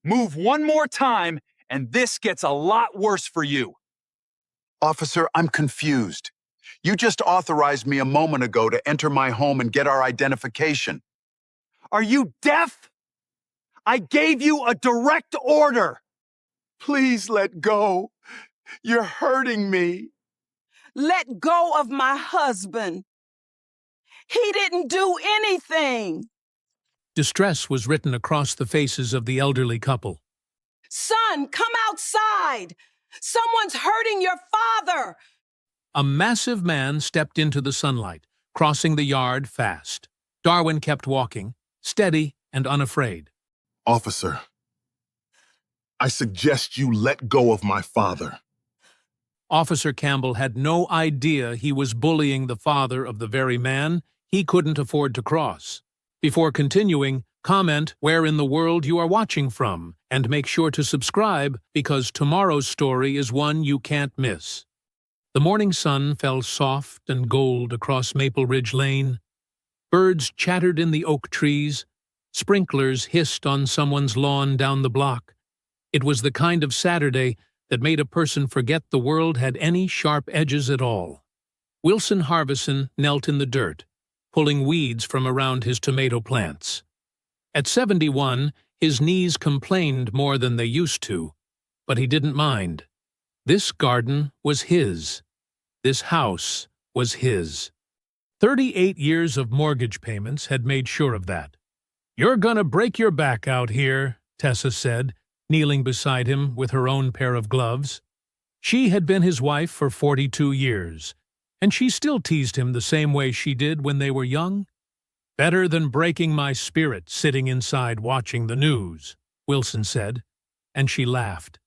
Move one more time, and this gets a lot worse for you. Officer, I'm confused. You just authorized me a moment ago to enter my home and get our identification. Are you deaf? I gave you a direct order. Please let go. You're hurting me. Let go of my husband. He didn't do anything. Distress was written across the faces of the elderly couple. Son, come outside. Someone's hurting your father. A massive man stepped into the sunlight, crossing the yard fast. Darwin kept walking, steady and unafraid. Officer, I suggest you let go of my father. Officer Campbell had no idea he was bullying the father of the very man he couldn't afford to cross. Before continuing, comment where in the world you are watching from, and make sure to subscribe because tomorrow's story is one you can't miss. The morning sun fell soft and gold across Maple Ridge Lane. Birds chattered in the oak trees. Sprinklers hissed on someone's lawn down the block. It was the kind of Saturday that made a person forget the world had any sharp edges at all. Wilson Harbison knelt in the dirt, pulling weeds from around his tomato plants. At 71, his knees complained more than they used to, but he didn't mind. This garden was his. This house was his. 38 years of mortgage payments had made sure of that. "You're gonna break your back out here," Tessa said, kneeling beside him with her own pair of gloves. She had been his wife for 42 years, and she still teased him the same way she did when they were young. "Better than breaking my spirit sitting inside watching the news," Wilson said, and she laughed.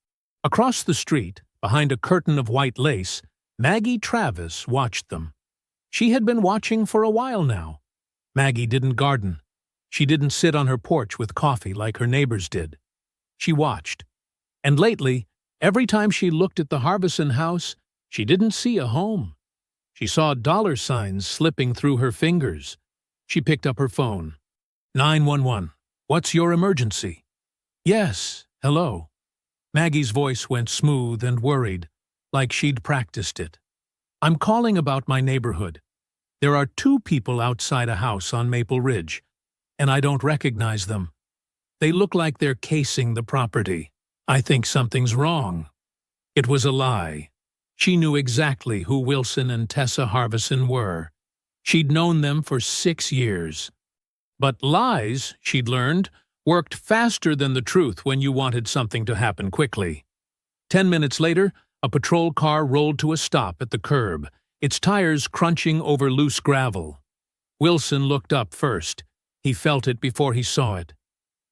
Across the street, behind a curtain of white lace, Maggie Travis watched them. She had been watching for a while now. Maggie didn't garden. She didn't sit on her porch with coffee like her neighbors did. She watched. And lately, every time she looked at the Harbison house, she didn't see a home. She saw dollar signs slipping through her fingers. She picked up her phone. 911. "What's your emergency?" "Yes, hello." Maggie's voice went smooth and worried, like she'd practiced it. "I'm calling about my neighborhood. There are 2 people outside a house on Maple Ridge, and I don't recognize them. They look like they're casing the property. I think something's wrong." It was a lie. She knew exactly who Wilson and Tessa Harbison were. She'd known them for 6 years. But lies, she'd learned, worked faster than the truth when you wanted something to happen quickly. 10 minutes later, a patrol car rolled to a stop at the curb, its tires crunching over loose gravel. Wilson looked up first. He felt it before he saw it.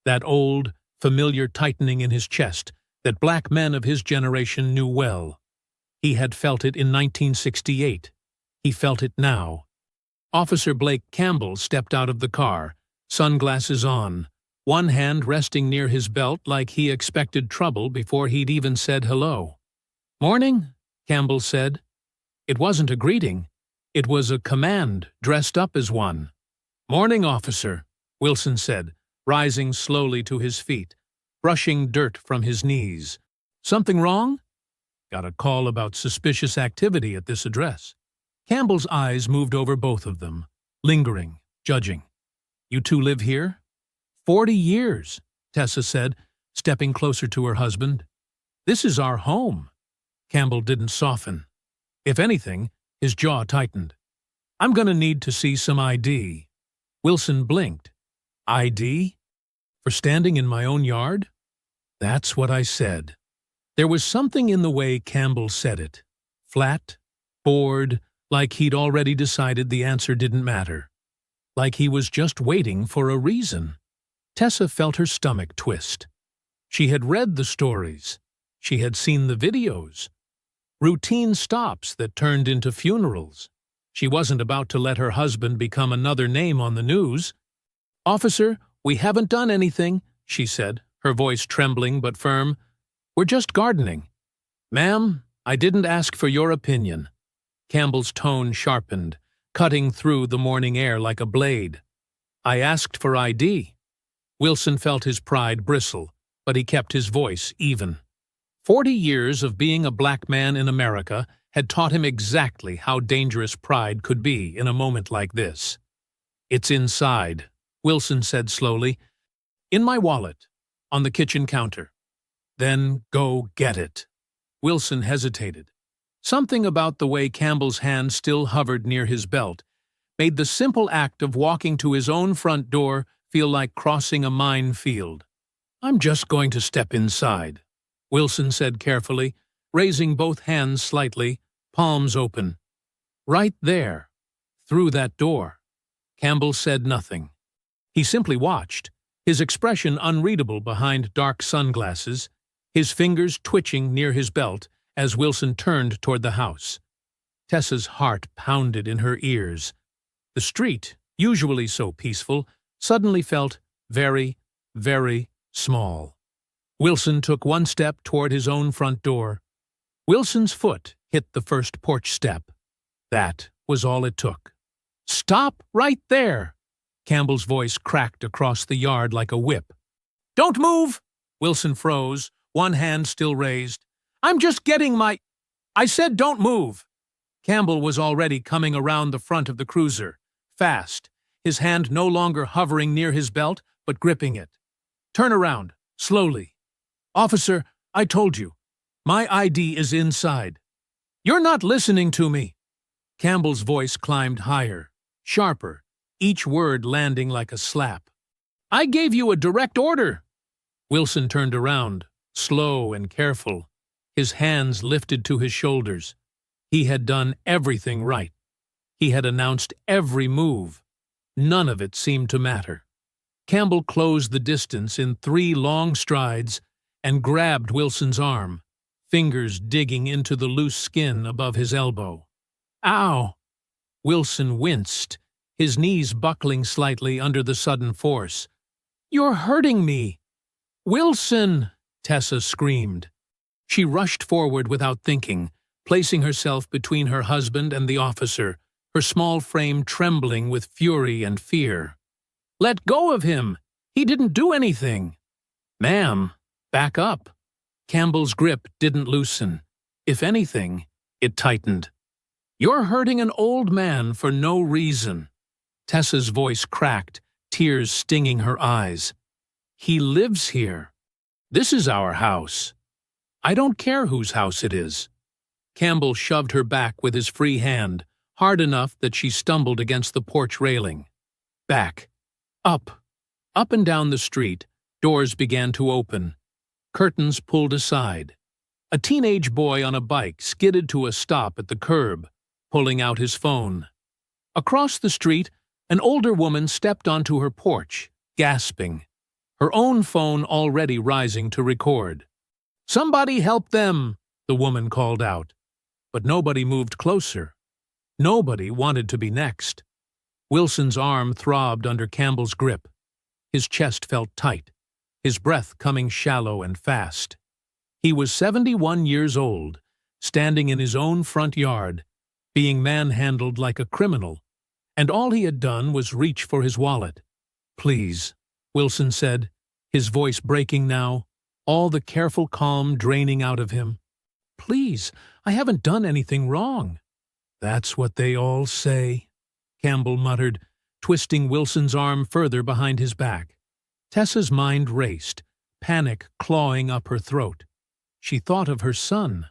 That old, familiar tightening in his chest that black men of his generation knew well. He had felt it in 1968. He felt it now. Officer Blake Campbell stepped out of the car, sunglasses on, one hand resting near his belt like he expected trouble before he'd even said hello. "Morning," Campbell said. It wasn't a greeting. It was a command dressed up as one. "Morning, officer," Wilson said, rising slowly to his feet, brushing dirt from his knees. "Something wrong?" "Got a call about suspicious activity at this address." Campbell's eyes moved over both of them, lingering, judging. "You 2 live here?" 40 years, Tessa said, stepping closer to her husband. "This is our home." Campbell didn't soften. If anything, his jaw tightened. "I'm going to need to see some ID." Wilson blinked. "ID? For standing in my own yard?" "That's what I said." There was something in the way Campbell said it. Flat, bored, like he'd already decided the answer didn't matter. Like he was just waiting for a reason. Tessa felt her stomach twist. She had read the stories. She had seen the videos. Routine stops that turned into funerals. She wasn't about to let her husband become another name on the news. "Officer, we haven't done anything," she said, her voice trembling but firm. "We're just gardening." "Ma'am, I didn't ask for your opinion." Campbell's tone sharpened, cutting through the morning air like a blade. "I asked for ID." Wilson felt his pride bristle. but he kept his voice even. 40 years of being a black man in America had taught him exactly how dangerous pride could be in a moment like this. "It's inside," Wilson said slowly. "In my wallet, on the kitchen counter." "Then go get it." Wilson hesitated. Something about the way Campbell's hand still hovered near his belt made the simple act of walking to his own front door feel like crossing a minefield. "I'm just going to step inside," Wilson said carefully, raising both hands slightly, palms open. "Right there, through that door." Campbell said nothing. He simply watched, his expression unreadable behind dark sunglasses, his fingers twitching near his belt as Wilson turned toward the house. Tessa's heart pounded in her ears. The street, usually so peaceful, suddenly felt very, very small. Wilson took one step toward his own front door. Wilson's foot hit the first porch step. That was all it took. "Stop right there!" Campbell's voice cracked across the yard like a whip. "Don't move!" Wilson froze, one hand still raised. "I'm just getting my—" "I said don't move!" Campbell was already coming around the front of the cruiser, fast, his hand no longer hovering near his belt, but gripping it. "Turn around, slowly." "Officer, I told you. My ID is inside." "You're not listening to me." Campbell's voice climbed higher, sharper, each word landing like a slap. "I gave you a direct order." Wilson turned around, slow and careful, his hands lifted to his shoulders. He had done everything right. He had announced every move. None of it seemed to matter. Campbell closed the distance in 3 long strides and grabbed Wilson's arm, fingers digging into the loose skin above his elbow. "Ow!" Wilson winced, his knees buckling slightly under the sudden force. "You're hurting me!" "Wilson!" Tessa screamed. She rushed forward without thinking, placing herself between her husband and the officer, her small frame trembling with fury and fear. "Let go of him! He didn't do anything!" "Ma'am, back up!" Campbell's grip didn't loosen. If anything, it tightened. "You're hurting an old man for no reason." Tessa's voice cracked, tears stinging her eyes. "He lives here. This is our house. I don't care whose house it is." Campbell shoved her back with his free hand, hard enough that she stumbled against the porch railing. Back. Up. Up and down the street, doors began to open. Curtains pulled aside. A teenage boy on a bike skidded to a stop at the curb, pulling out his phone. Across the street, an older woman stepped onto her porch, gasping, her own phone already rising to record. "Somebody help them!" the woman called out. But nobody moved closer. Nobody wanted to be next. Wilson's arm throbbed under Campbell's grip. His chest felt tight, his breath coming shallow and fast. He was 71 years old, standing in his own front yard, being manhandled like a criminal, and all he had done was reach for his wallet. "Please," Wilson said, his voice breaking now, all the careful calm draining out of him. "Please, I haven't done anything wrong." "That's what they all say," Campbell muttered, twisting Wilson's arm further behind his back. Tessa's mind raced, panic clawing up her throat. She thought of her son,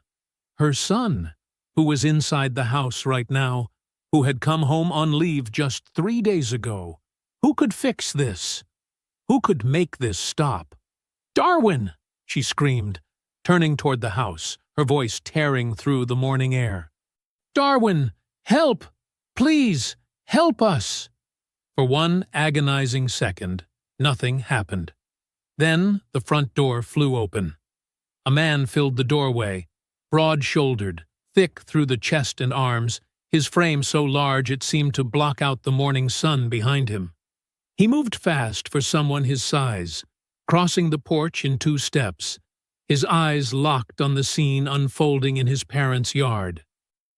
who was inside the house right now, who had come home on leave just 3 days ago. Who could fix this? Who could make this stop? "Darwin!" she screamed, turning toward the house, her voice tearing through the morning air. "Darwin, help! Please, help us!" For one agonizing second, nothing happened. Then the front door flew open. A man filled the doorway, broad-shouldered, thick through the chest and arms, his frame so large it seemed to block out the morning sun behind him. He moved fast for someone his size, crossing the porch in 2 steps, his eyes locked on the scene unfolding in his parents' yard.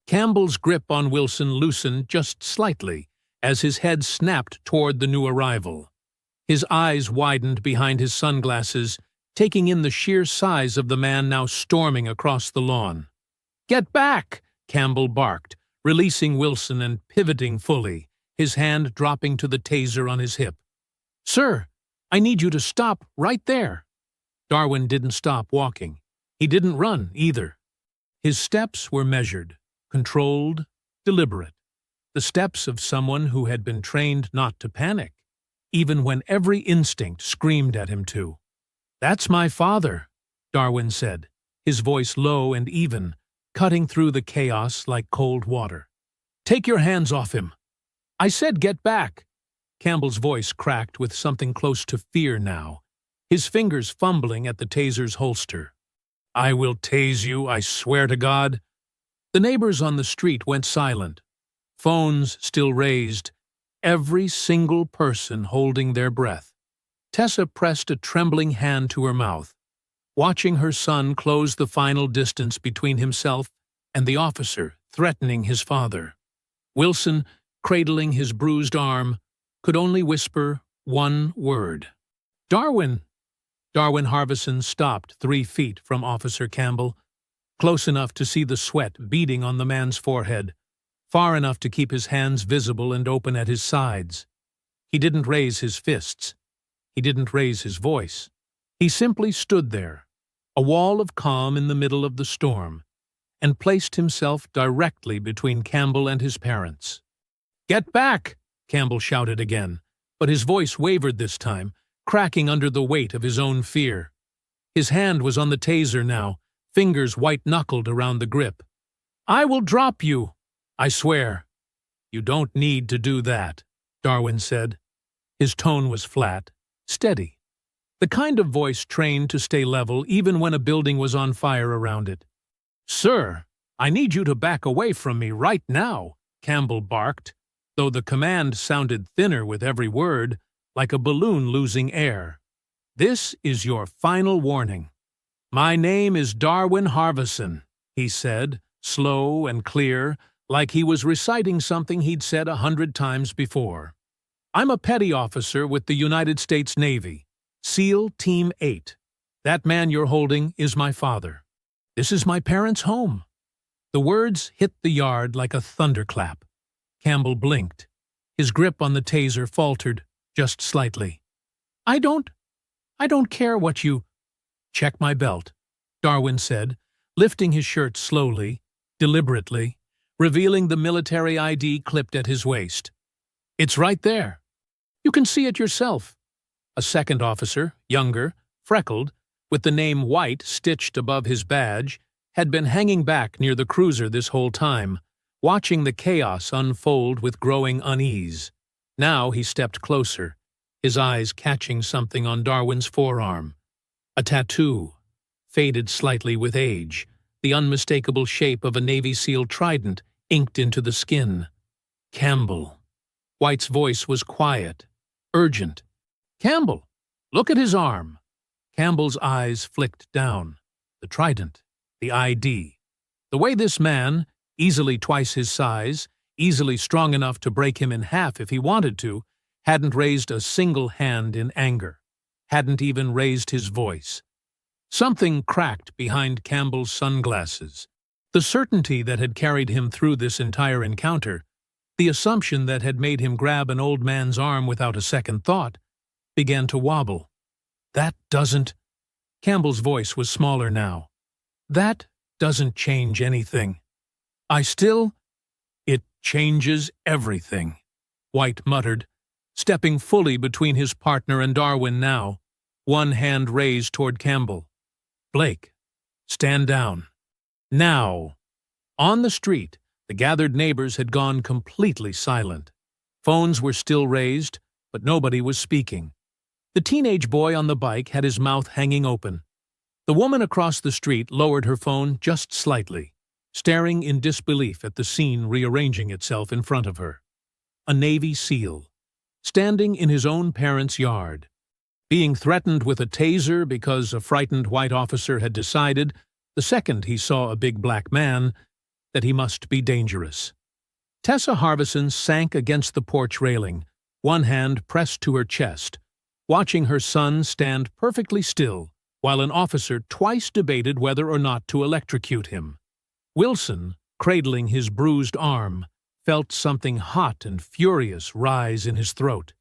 Campbell's grip on Wilson loosened just slightly as his head snapped toward the new arrival. His eyes widened behind his sunglasses, taking in the sheer size of the man now storming across the lawn. "Get back!" Campbell barked, releasing Wilson and pivoting fully, his hand dropping to the taser on his hip. "Sir, I need you to stop right there." Darwin didn't stop walking. He didn't run, either. His steps were measured, controlled, deliberate. The steps of someone who had been trained not to panic, even when every instinct screamed at him to. "That's my father," Darwin said, his voice low and even, cutting through the chaos like cold water. "Take your hands off him." "I said get back." Campbell's voice cracked with something close to fear now, his fingers fumbling at the taser's holster. "I will tase you, I swear to God." The neighbors on the street went silent, phones still raised, every single person holding their breath. Tessa pressed a trembling hand to her mouth, watching her son close the final distance between himself and the officer threatening his father. Wilson, cradling his bruised arm, could only whisper one word. "Darwin!" Darwin Harbison stopped 3 feet from Officer Campbell, close enough to see the sweat beading on the man's forehead, far enough to keep his hands visible and open at his sides. He didn't raise his fists. He didn't raise his voice. He simply stood there, a wall of calm in the middle of the storm, and placed himself directly between Campbell and his parents. "Get back!" Campbell shouted again, but his voice wavered this time, cracking under the weight of his own fear. His hand was on the taser now, fingers white-knuckled around the grip. "I will drop you, I swear." "You don't need to do that," Darwin said. His tone was flat, steady, the kind of voice trained to stay level even when a building was on fire around it. "Sir, I need you to back away from me right now," Campbell barked, though the command sounded thinner with every word, like a balloon losing air. "This is your final warning. My name is Darwin Harbison," he said, slow and clear, like he was reciting something he'd said 100 times before. "I'm a petty officer with the United States Navy, SEAL Team 8. That man you're holding is my father. This is my parents' home." The words hit the yard like a thunderclap. Campbell blinked. His grip on the taser faltered, just slightly. I don't care what you—" "Check my belt," Darwin said, lifting his shirt slowly, deliberately, revealing the military ID clipped at his waist. "It's right there. You can see it yourself." A second officer, younger, freckled, with the name White stitched above his badge, had been hanging back near the cruiser this whole time, watching the chaos unfold with growing unease. Now he stepped closer, his eyes catching something on Darwin's forearm. A tattoo, faded slightly with age, the unmistakable shape of a Navy SEAL trident inked into the skin. "Campbell." White's voice was quiet, urgent. "Campbell, look at his arm." Campbell's eyes flicked down. The trident, the ID. The way this man, easily twice his size, easily strong enough to break him in half if he wanted to, hadn't raised a single hand in anger, hadn't even raised his voice. Something cracked behind Campbell's sunglasses. The certainty that had carried him through this entire encounter, the assumption that had made him grab an old man's arm without a second thought, began to wobble. "That doesn't—" Campbell's voice was smaller now. "That doesn't change anything. It changes everything," White muttered, stepping fully between his partner and Darwin now, one hand raised toward Campbell. "Blake, stand down. Now." On the street, the gathered neighbors had gone completely silent. Phones were still raised, but nobody was speaking. The teenage boy on the bike had his mouth hanging open. The woman across the street lowered her phone just slightly, staring in disbelief at the scene rearranging itself in front of her. A Navy SEAL, standing in his own parents' yard, being threatened with a taser because a frightened white officer had decided, the second he saw a big black man, that he must be dangerous. Tessa Harbison sank against the porch railing, one hand pressed to her chest, watching her son stand perfectly still while an officer twice debated whether or not to electrocute him. Wilson, cradling his bruised arm, felt something hot and furious rise in his throat.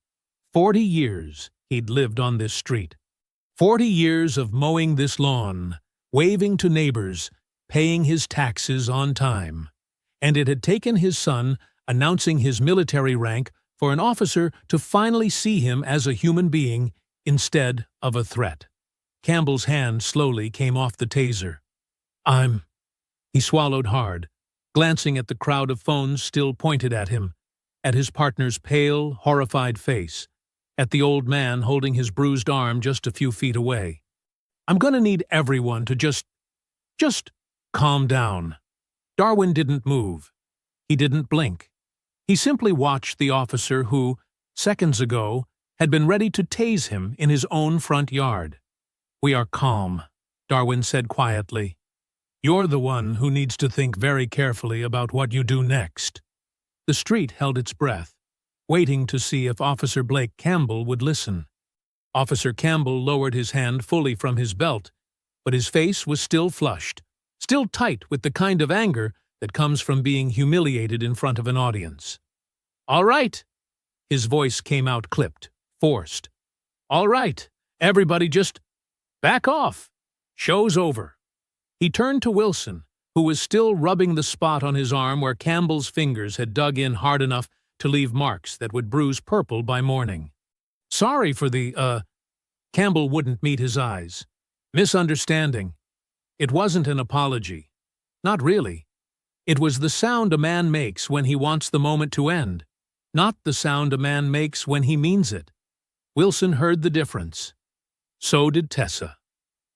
40 years he'd lived on this street. 40 years of mowing this lawn, waving to neighbors, paying his taxes on time. And it had taken his son announcing his military rank for an officer to finally see him as a human being instead of a threat. Campbell's hand slowly came off the taser. He swallowed hard, glancing at the crowd of phones still pointed at him, at his partner's pale, horrified face, at the old man holding his bruised arm just a few feet away. I'm gonna need everyone to just calm down. Darwin didn't move. He didn't blink. He simply watched the officer who, seconds ago, had been ready to tase him in his own front yard. We are calm, Darwin said quietly. You're the one who needs to think very carefully about what you do next. The street held its breath, waiting to see if Officer Blake Campbell would listen. Officer Campbell lowered his hand fully from his belt, but his face was still flushed, still tight with the kind of anger that comes from being humiliated in front of an audience. All right. His voice came out clipped, forced. All right, everybody just back off. Show's over. He turned to Wilson, who was still rubbing the spot on his arm where Campbell's fingers had dug in hard enough to leave marks that would bruise purple by morning. Sorry for the, Campbell wouldn't meet his eyes. Misunderstanding. It wasn't an apology. Not really. It was the sound a man makes when he wants the moment to end, not the sound a man makes when he means it. Wilson heard the difference. So did Tessa.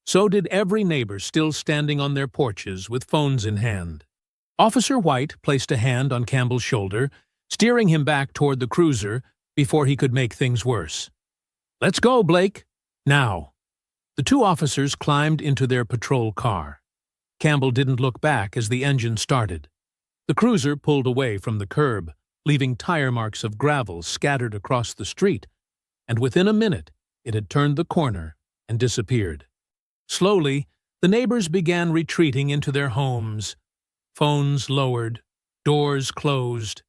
So did every neighbor still standing on their porches with phones in hand. Officer White placed a hand on Campbell's shoulder, steering him back toward the cruiser before he could make things worse. Let's go, Blake. Now. The two officers climbed into their patrol car. Campbell didn't look back as the engine started. The cruiser pulled away from the curb, leaving tire marks of gravel scattered across the street, and within a minute it had turned the corner and disappeared. Slowly, the neighbors began retreating into their homes. Phones lowered, doors closed.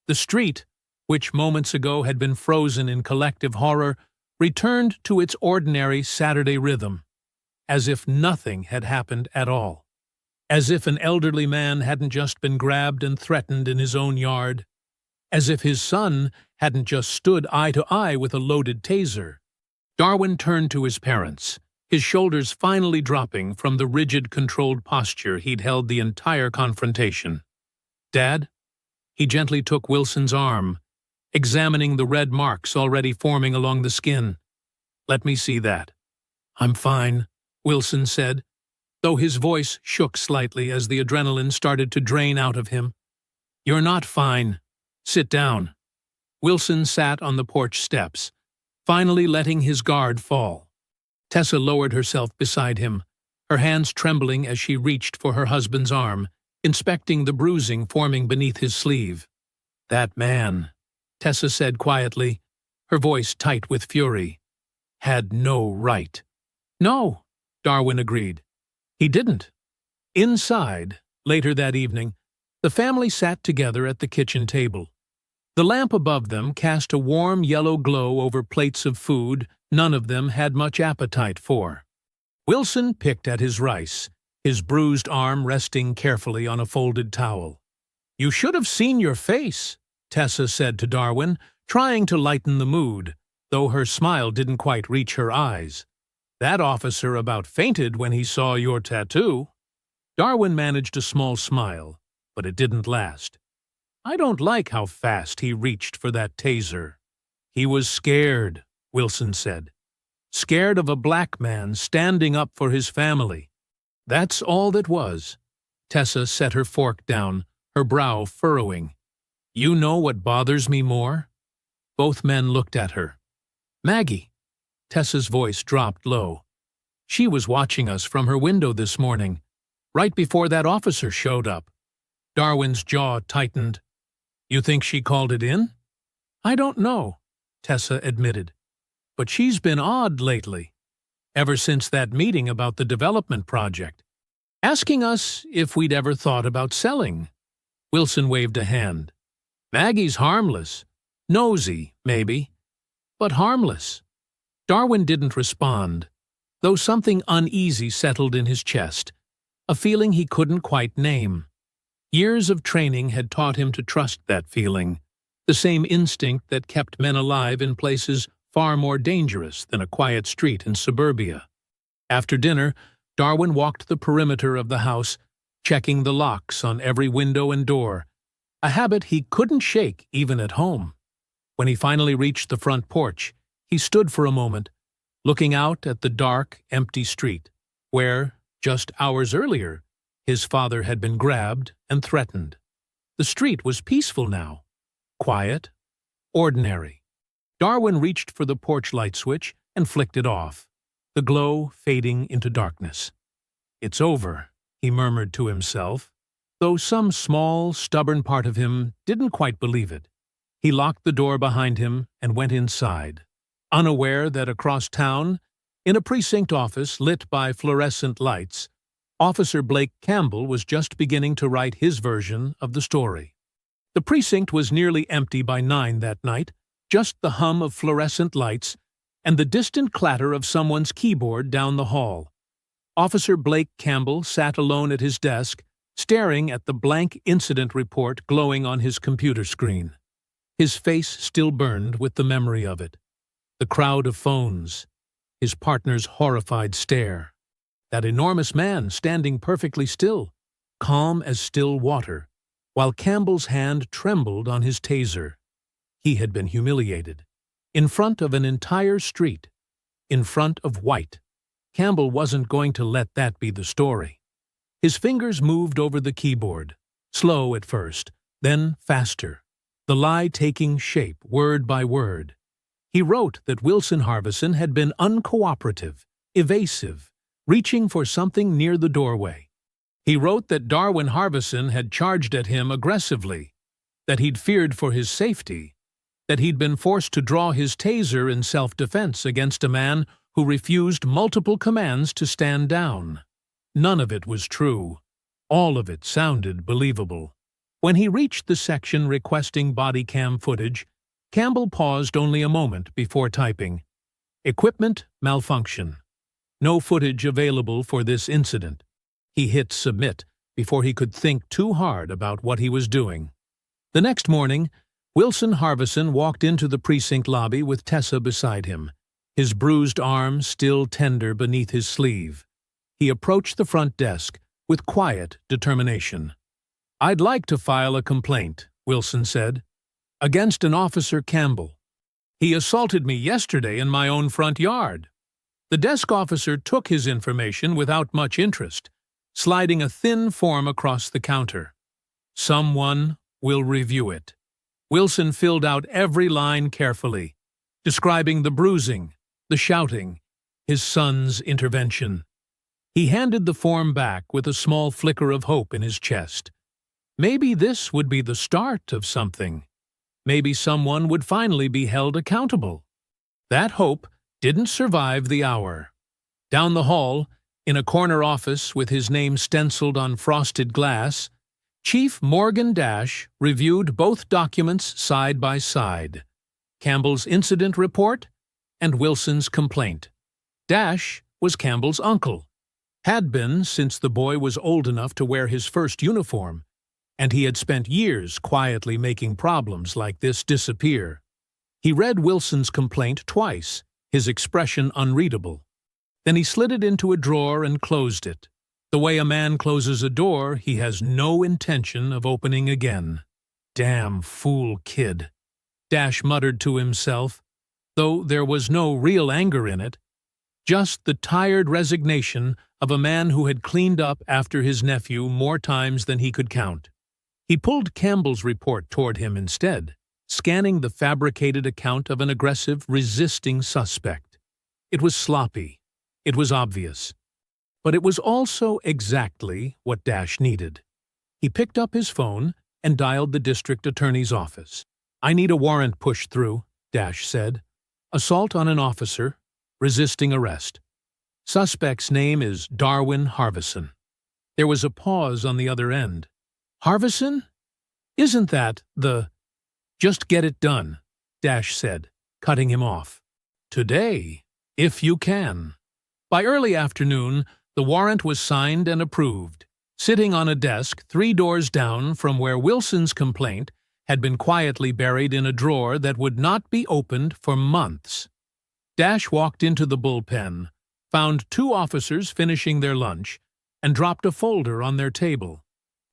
The street, which moments ago had been frozen in collective horror, returned to its ordinary Saturday rhythm, as if nothing had happened at all. As if an elderly man hadn't just been grabbed and threatened in his own yard. As if his son hadn't just stood eye to eye with a loaded taser. Darwin turned to his parents, his shoulders finally dropping from the rigid, controlled posture he'd held the entire confrontation. Dad? He gently took Wilson's arm, examining the red marks already forming along the skin. Let me see that. I'm fine, Wilson said, though his voice shook slightly as the adrenaline started to drain out of him. You're not fine. Sit down. Wilson sat on the porch steps, finally letting his guard fall. Tessa lowered herself beside him, her hands trembling as she reached for her husband's arm, inspecting the bruising forming beneath his sleeve. That man, Tessa said quietly, her voice tight with fury, had no right. No, Darwin agreed. He didn't. Inside, later that evening, the family sat together at the kitchen table. The lamp above them cast a warm yellow glow over plates of food none of them had much appetite for. Wilson picked at his rice, his bruised arm resting carefully on a folded towel. You should have seen your face, Tessa said to Darwin, trying to lighten the mood, though her smile didn't quite reach her eyes. That officer about fainted when he saw your tattoo. Darwin managed a small smile, but it didn't last. I don't like how fast he reached for that taser. He was scared, Wilson said. Scared of a black man standing up for his family. That's all that was. Tessa set her fork down, her brow furrowing. You know what bothers me more? Both men looked at her. Maggie. Tessa's voice dropped low. She was watching us from her window this morning, right before that officer showed up. Darwin's jaw tightened. You think she called it in? I don't know, Tessa admitted. But she's been odd lately. ever since that meeting about the development project, asking us if we'd ever thought about selling. Wilson waved a hand. Maggie's harmless. Nosy, maybe, but harmless. Darwin didn't respond, though something uneasy settled in his chest, a feeling he couldn't quite name. Years of training had taught him to trust that feeling, the same instinct that kept men alive in places far more dangerous than a quiet street in suburbia. After dinner, Darwin walked the perimeter of the house, checking the locks on every window and door, a habit he couldn't shake even at home. When he finally reached the front porch, he stood for a moment, looking out at the dark, empty street, where, just hours earlier, his father had been grabbed and threatened. The street was peaceful now, quiet, ordinary. Darwin reached for the porch light switch and flicked it off, the glow fading into darkness. "It's over," he murmured to himself, though some small, stubborn part of him didn't quite believe it. He locked the door behind him and went inside, unaware that across town, in a precinct office lit by fluorescent lights, Officer Blake Campbell was just beginning to write his version of the story. The precinct was nearly empty by 9 that night, just the hum of fluorescent lights and the distant clatter of someone's keyboard down the hall. Officer Blake Campbell sat alone at his desk, staring at the blank incident report glowing on his computer screen. His face still burned with the memory of it. The crowd of phones, his partner's horrified stare, that enormous man standing perfectly still, calm as still water, while Campbell's hand trembled on his taser. He had been humiliated. In front of an entire street. In front of White. Campbell wasn't going to let that be the story. His fingers moved over the keyboard, slow at first, then faster, the lie taking shape word by word. He wrote that Wilson Harbison had been uncooperative, evasive, reaching for something near the doorway. He wrote that Darwin Harbison had charged at him aggressively, that he'd feared for his safety, that he'd been forced to draw his taser in self-defense against a man who refused multiple commands to stand down. None of it was true. All of it sounded believable. When he reached the section requesting body cam footage, Campbell paused only a moment before typing, "Equipment malfunction. No footage available for this incident." He hit submit before he could think too hard about what he was doing. The next morning, Wilson Harbison walked into the precinct lobby with Tessa beside him, his bruised arm still tender beneath his sleeve. He approached the front desk with quiet determination. "I'd like to file a complaint," Wilson said, "against an Officer Campbell. He assaulted me yesterday in my own front yard." The desk officer took his information without much interest, sliding a thin form across the counter. "Someone will review it." Wilson filled out every line carefully, describing the bruising, the shouting, his son's intervention. He handed the form back with a small flicker of hope in his chest. Maybe this would be the start of something. Maybe someone would finally be held accountable. That hope didn't survive the hour. Down the hall, in a corner office with his name stenciled on frosted glass, Chief Morgan Dash reviewed both documents side by side, Campbell's incident report and Wilson's complaint. Dash was Campbell's uncle, had been since the boy was old enough to wear his first uniform, and he had spent years quietly making problems like this disappear. He read Wilson's complaint twice, his expression unreadable. Then he slid it into a drawer and closed it. The way a man closes a door he has no intention of opening again. "Damn fool kid," Dash muttered to himself, though there was no real anger in it, just the tired resignation of a man who had cleaned up after his nephew more times than he could count. He pulled Campbell's report toward him instead, scanning the fabricated account of an aggressive, resisting suspect. It was sloppy. It was obvious. But it was also exactly what Dash needed. He picked up his phone and dialed the district attorney's office. "I need a warrant pushed through," Dash said. "Assault on an officer, resisting arrest." Suspect's name is Darwin Harvison. There was a pause on the other end. Harvison? Isn't that the— Just get it done, Dash said, cutting him off. Today, if you can. By early afternoon, the warrant was signed and approved, sitting on a desk 3 doors down from where Wilson's complaint had been quietly buried in a drawer that would not be opened for months. Dash walked into the bullpen, found 2 officers finishing their lunch, and dropped a folder on their table.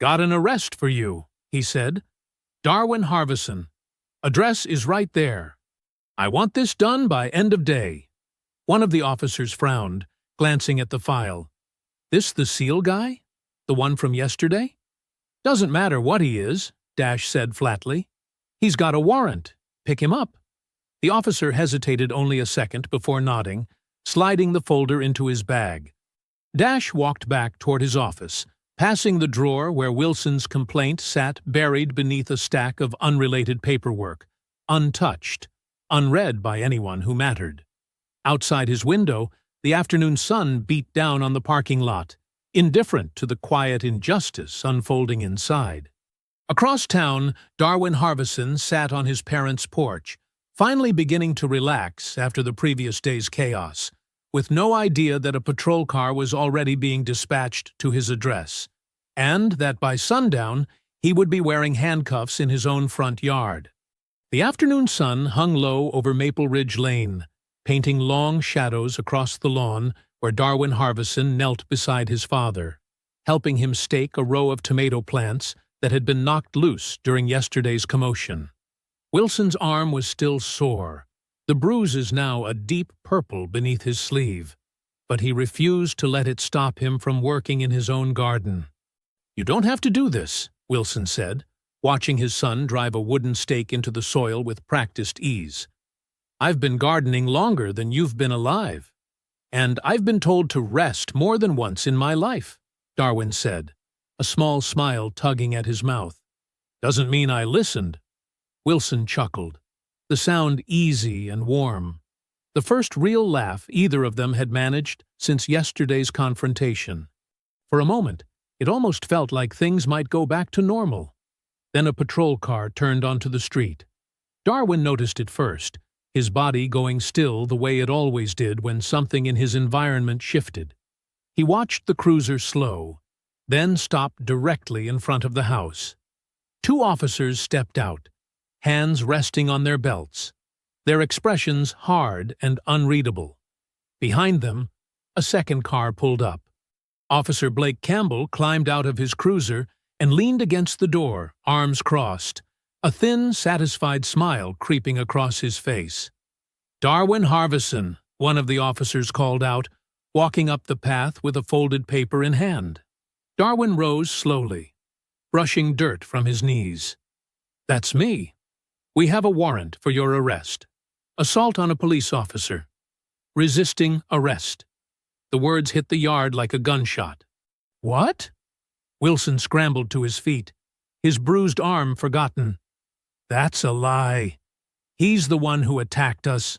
"Got an arrest for you," he said. "Darwin Harvison. Address is right there. I want this done by end of day." One of the officers frowned, glancing at the file. "This the SEAL guy? The one from yesterday?" "Doesn't matter what he is," Dash said flatly. "He's got a warrant. Pick him up." The officer hesitated only a second before nodding, sliding the folder into his bag. Dash walked back toward his office, passing the drawer where Wilson's complaint sat buried beneath a stack of unrelated paperwork, untouched, unread by anyone who mattered. Outside his window, the afternoon sun beat down on the parking lot, indifferent to the quiet injustice unfolding inside. Across town, Darwin Harvison sat on his parents' porch, finally beginning to relax after the previous day's chaos, with no idea that a patrol car was already being dispatched to his address, and that by sundown he would be wearing handcuffs in his own front yard. The afternoon sun hung low over Maple Ridge Lane, painting long shadows across the lawn where Darwin Harvison knelt beside his father, helping him stake a row of tomato plants that had been knocked loose during yesterday's commotion. Wilson's arm was still sore, the bruises now a deep purple beneath his sleeve, but he refused to let it stop him from working in his own garden. "You don't have to do this," Wilson said, watching his son drive a wooden stake into the soil with practiced ease. "I've been gardening longer than you've been alive, and I've been told to rest more than once in my life," Darwin said, a small smile tugging at his mouth. "Doesn't mean I listened." Wilson chuckled, the sound easy and warm. The first real laugh either of them had managed since yesterday's confrontation. For a moment, it almost felt like things might go back to normal. Then a patrol car turned onto the street. Darwin noticed it first, his body going still the way it always did when something in his environment shifted. He watched the cruiser slow, then stopped directly in front of the house. 2 officers stepped out, hands resting on their belts, their expressions hard and unreadable. Behind them, a second car pulled up. Officer Blake Campbell climbed out of his cruiser and leaned against the door, arms crossed, a thin, satisfied smile creeping across his face. "Darwin Harvison," one of the officers called out, walking up the path with a folded paper in hand. Darwin rose slowly, brushing dirt from his knees. "That's me. We have a warrant for your arrest. Assault on a police officer. Resisting arrest." The words hit the yard like a gunshot. "What?" Wilson scrambled to his feet, his bruised arm forgotten. "That's a lie. He's the one who attacked us."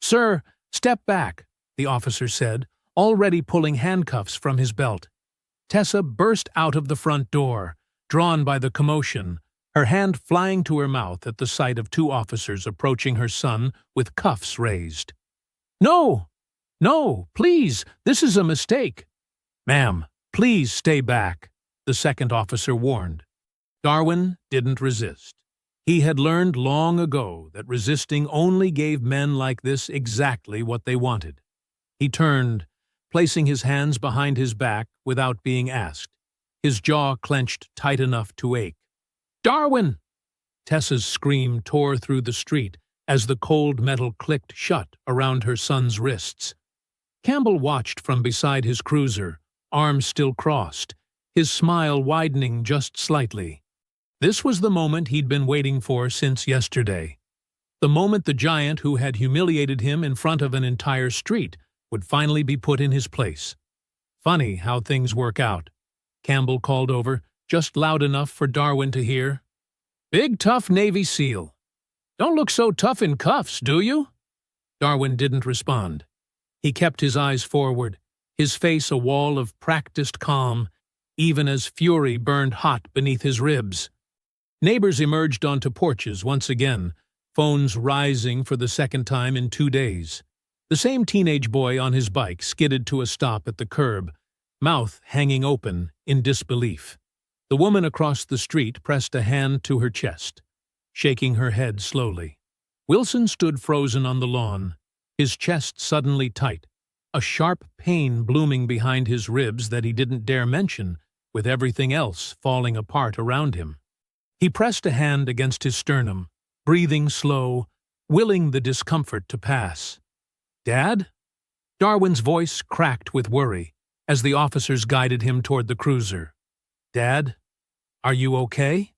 "Sir, step back," the officer said, already pulling handcuffs from his belt. Tessa burst out of the front door, drawn by the commotion, her hand flying to her mouth at the sight of 2 officers approaching her son with cuffs raised. "No! No! Please! This is a mistake!" "Ma'am, please stay back," the second officer warned. Darwin didn't resist. He had learned long ago that resisting only gave men like this exactly what they wanted. He turned, placing his hands behind his back without being asked, his jaw clenched tight enough to ache. "Darwin!" Tessa's scream tore through the street as the cold metal clicked shut around her son's wrists. Campbell watched from beside his cruiser, arms still crossed, his smile widening just slightly. This was the moment he'd been waiting for since yesterday. The moment the giant who had humiliated him in front of an entire street would finally be put in his place. "Funny how things work out," Campbell called over, just loud enough for Darwin to hear. "Big tough Navy SEAL. Don't look so tough in cuffs, do you?" Darwin didn't respond. He kept his eyes forward, his face a wall of practiced calm, even as fury burned hot beneath his ribs. Neighbors emerged onto porches once again, phones rising for the second time in 2 days. The same teenage boy on his bike skidded to a stop at the curb, mouth hanging open in disbelief. The woman across the street pressed a hand to her chest, shaking her head slowly. Wilson stood frozen on the lawn, his chest suddenly tight, a sharp pain blooming behind his ribs that he didn't dare mention, with everything else falling apart around him. He pressed a hand against his sternum, breathing slow, willing the discomfort to pass. "Dad?" Darwin's voice cracked with worry as the officers guided him toward the cruiser. "Dad, are you okay?"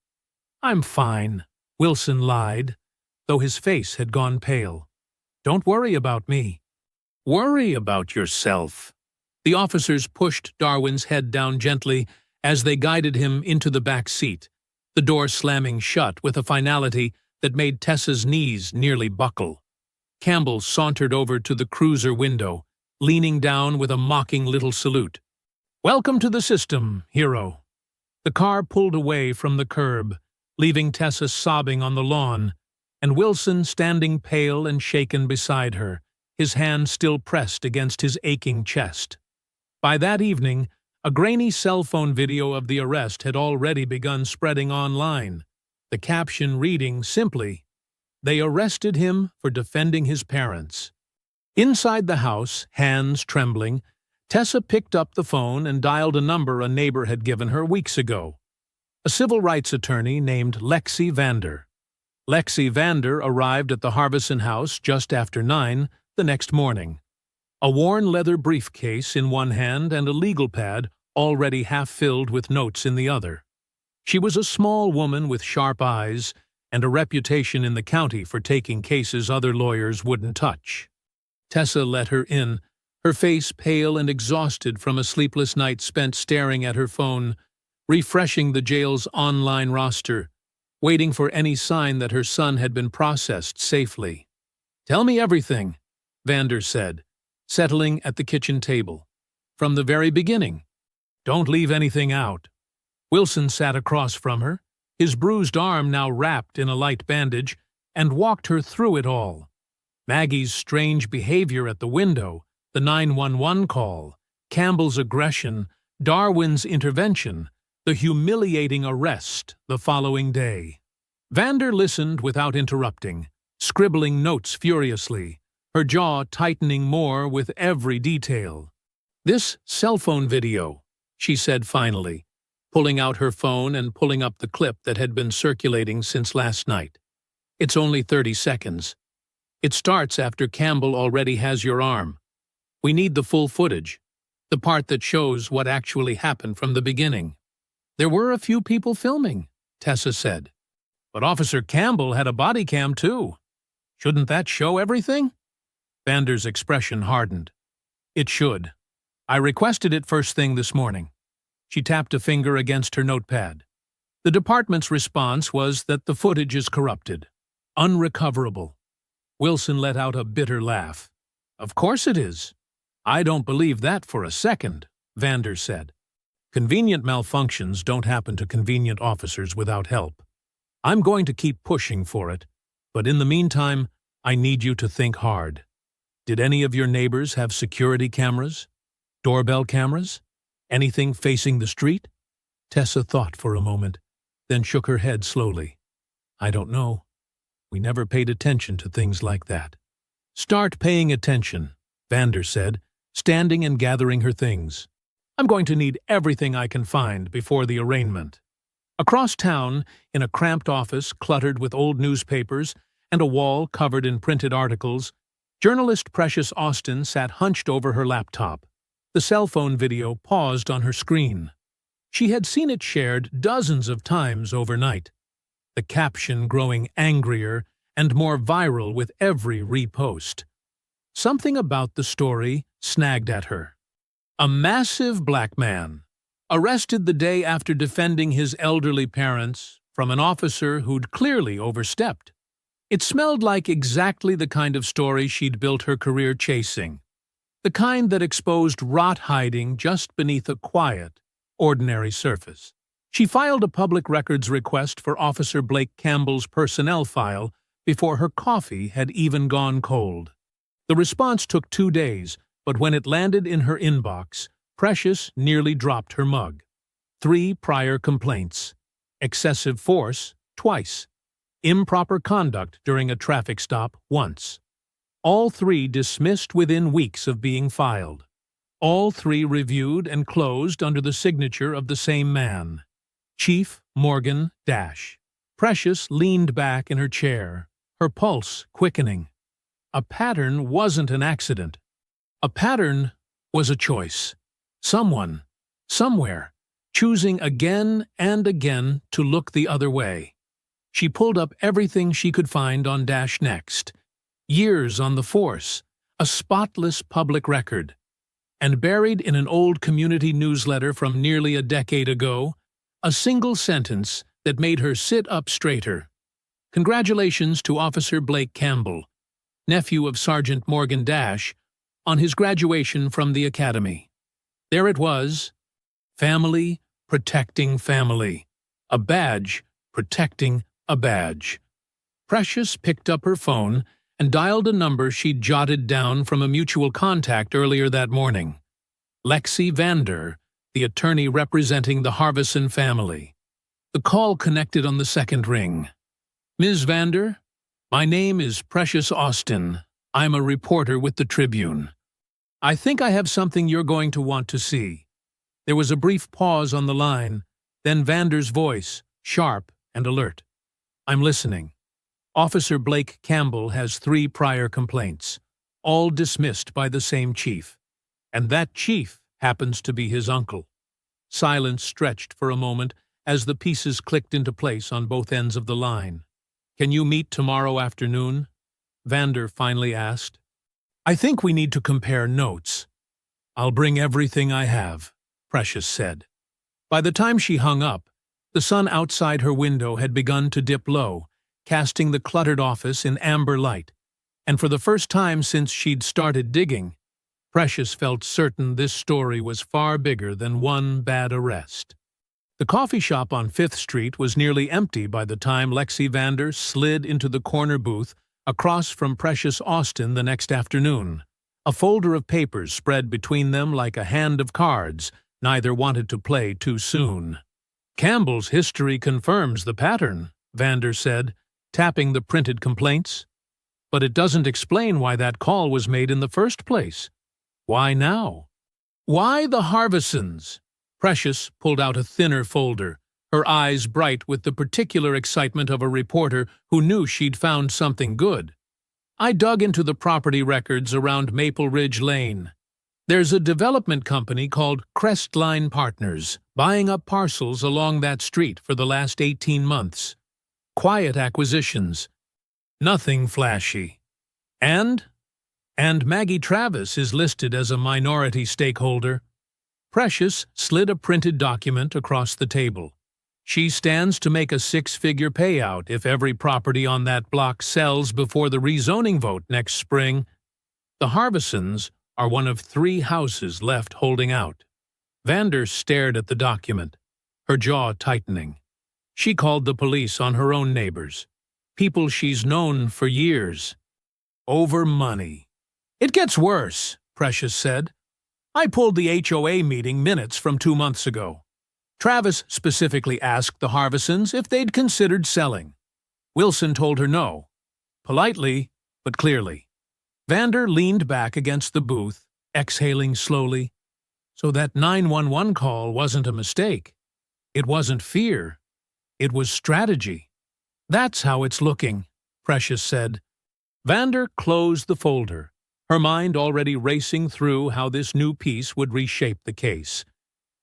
"I'm fine," Wilson lied, though his face had gone pale. "Don't worry about me." "Worry about yourself." The officers pushed Darwin's head down gently as they guided him into the back seat, the door slamming shut with a finality that made Tessa's knees nearly buckle. Campbell sauntered over to the cruiser window, leaning down with a mocking little salute. "Welcome to the system, hero." The car pulled away from the curb, leaving Tessa sobbing on the lawn, and Wilson standing pale and shaken beside her, his hand still pressed against his aching chest. By that evening, a grainy cell phone video of the arrest had already begun spreading online, the caption reading simply, "They arrested him for defending his parents." Inside the house, hands trembling, Tessa picked up the phone and dialed a number a neighbor had given her weeks ago. A civil rights attorney named Lexi Vander. Lexi Vander arrived at the Harbison house just after 9 the next morning, a worn leather briefcase in one hand and a legal pad already half-filled with notes in the other. She was a small woman with sharp eyes and a reputation in the county for taking cases other lawyers wouldn't touch. Tessa let her in, her face pale and exhausted from a sleepless night spent staring at her phone, refreshing the jail's online roster, waiting for any sign that her son had been processed safely. "Tell me everything," Vander said, settling at the kitchen table. "From the very beginning. Don't leave anything out." Wilson sat across from her, his bruised arm now wrapped in a light bandage, and walked her through it all. Maggie's strange behavior at the window, the 911 call, Campbell's aggression, Darwin's intervention, the humiliating arrest the following day. Vander listened without interrupting, scribbling notes furiously, her jaw tightening more with every detail. "This cell phone video," she said finally, pulling out her phone and pulling up the clip that had been circulating since last night. "It's only 30 seconds. It starts after Campbell already has your arm. We need the full footage, the part that shows what actually happened from the beginning." "There were a few people filming," Tessa said. "But Officer Campbell had a body cam too. Shouldn't that show everything?" Vander's expression hardened. "It should. I requested it first thing this morning." She tapped a finger against her notepad. The department's response was that the footage is corrupted, unrecoverable. Wilson let out a bitter laugh. "Of course it is. I don't believe that for a second," Vander said. "Convenient malfunctions don't happen to convenient officers without help. I'm going to keep pushing for it, but in the meantime, I need you to think hard. Did any of your neighbors have security cameras? Doorbell cameras? Anything facing the street?" Tessa thought for a moment, then shook her head slowly. "I don't know. We never paid attention to things like that." "Start paying attention," Vander said, standing and gathering her things. "I'm going to need everything I can find before the arraignment." Across town, in a cramped office cluttered with old newspapers and a wall covered in printed articles, journalist Precious Austin sat hunched over her laptop. The cell phone video paused on her screen. She had seen it shared dozens of times overnight, the caption growing angrier and more viral with every repost. Something about the story snagged at her. A massive black man, arrested the day after defending his elderly parents from an officer who'd clearly overstepped. It smelled like exactly the kind of story she'd built her career chasing. the kind that exposed rot hiding just beneath a quiet, ordinary surface. She filed a public records request for Officer Blake Campbell's personnel file before her coffee had even gone cold. The response took 2 days, but when it landed in her inbox, Precious nearly dropped her mug. 3 prior complaints. Excessive force, twice. Improper conduct during a traffic stop, once. All 3 dismissed within weeks of being filed. All 3 reviewed and closed under the signature of the same man, Chief Morgan Dash. Precious leaned back in her chair, her pulse quickening. A pattern wasn't an accident. A pattern was a choice. Someone, somewhere, choosing again and again to look the other way. She pulled up everything she could find on Dash Next. Years on the force, a spotless public record. And buried in an old community newsletter from nearly a decade ago, a single sentence that made her sit up straighter. Congratulations to Officer Blake Campbell, nephew of Sergeant Morgan Dash, on his graduation from the academy. There it was. Family protecting family. A badge protecting a badge. Precious picked up her phone and dialed a number she'd jotted down from a mutual contact earlier that morning. Lexi Vander, the attorney representing the Harbison family. The call connected on the second ring. Ms. Vander, my name is Precious Austin. I'm a reporter with the Tribune. I think I have something you're going to want to see. There was a brief pause on the line, then Vander's voice, sharp and alert. I'm listening. Officer Blake Campbell has 3 prior complaints, all dismissed by the same chief. And that chief happens to be his uncle. Silence stretched for a moment as the pieces clicked into place on both ends of the line. Can you meet tomorrow afternoon? Vander finally asked. I think we need to compare notes. I'll bring everything I have, Precious said. By the time she hung up, the sun outside her window had begun to dip low, casting the cluttered office in amber light, and for the first time since she'd started digging, Precious felt certain this story was far bigger than one bad arrest. The coffee shop on 5th Street was nearly empty by the time Lexi Vander slid into the corner booth across from Precious Austin the next afternoon. A folder of papers spread between them like a hand of cards neither wanted to play too soon. Campbell's history confirms the pattern, Vander said, tapping the printed complaints. But it doesn't explain why that call was made in the first place. Why now? Why the Harbisons? Precious pulled out a thinner folder, her eyes bright with the particular excitement of a reporter who knew she'd found something good. I dug into the property records around Maple Ridge Lane. There's a development company called Crestline Partners buying up parcels along that street for the last 18 months. Quiet acquisitions. Nothing flashy. And Maggie Travis is listed as a minority stakeholder. Precious slid a printed document across the table. She stands to make a 6-figure payout if every property on that block sells before the rezoning vote next spring. The Harbisons are one of 3 houses left holding out. Vander stared at the document, her jaw tightening. She called the police on her own neighbors, people she's known for years. Over money. It gets worse, Precious said. I pulled the HOA meeting minutes from 2 months ago. Travis specifically asked the Harbisons if they'd considered selling. Wilson told her no. Politely, but clearly. Vander leaned back against the booth, exhaling slowly. So that 911 call wasn't a mistake. It wasn't fear. It was strategy. That's how it's looking, Precious said. Vander closed the folder, her mind already racing through how this new piece would reshape the case.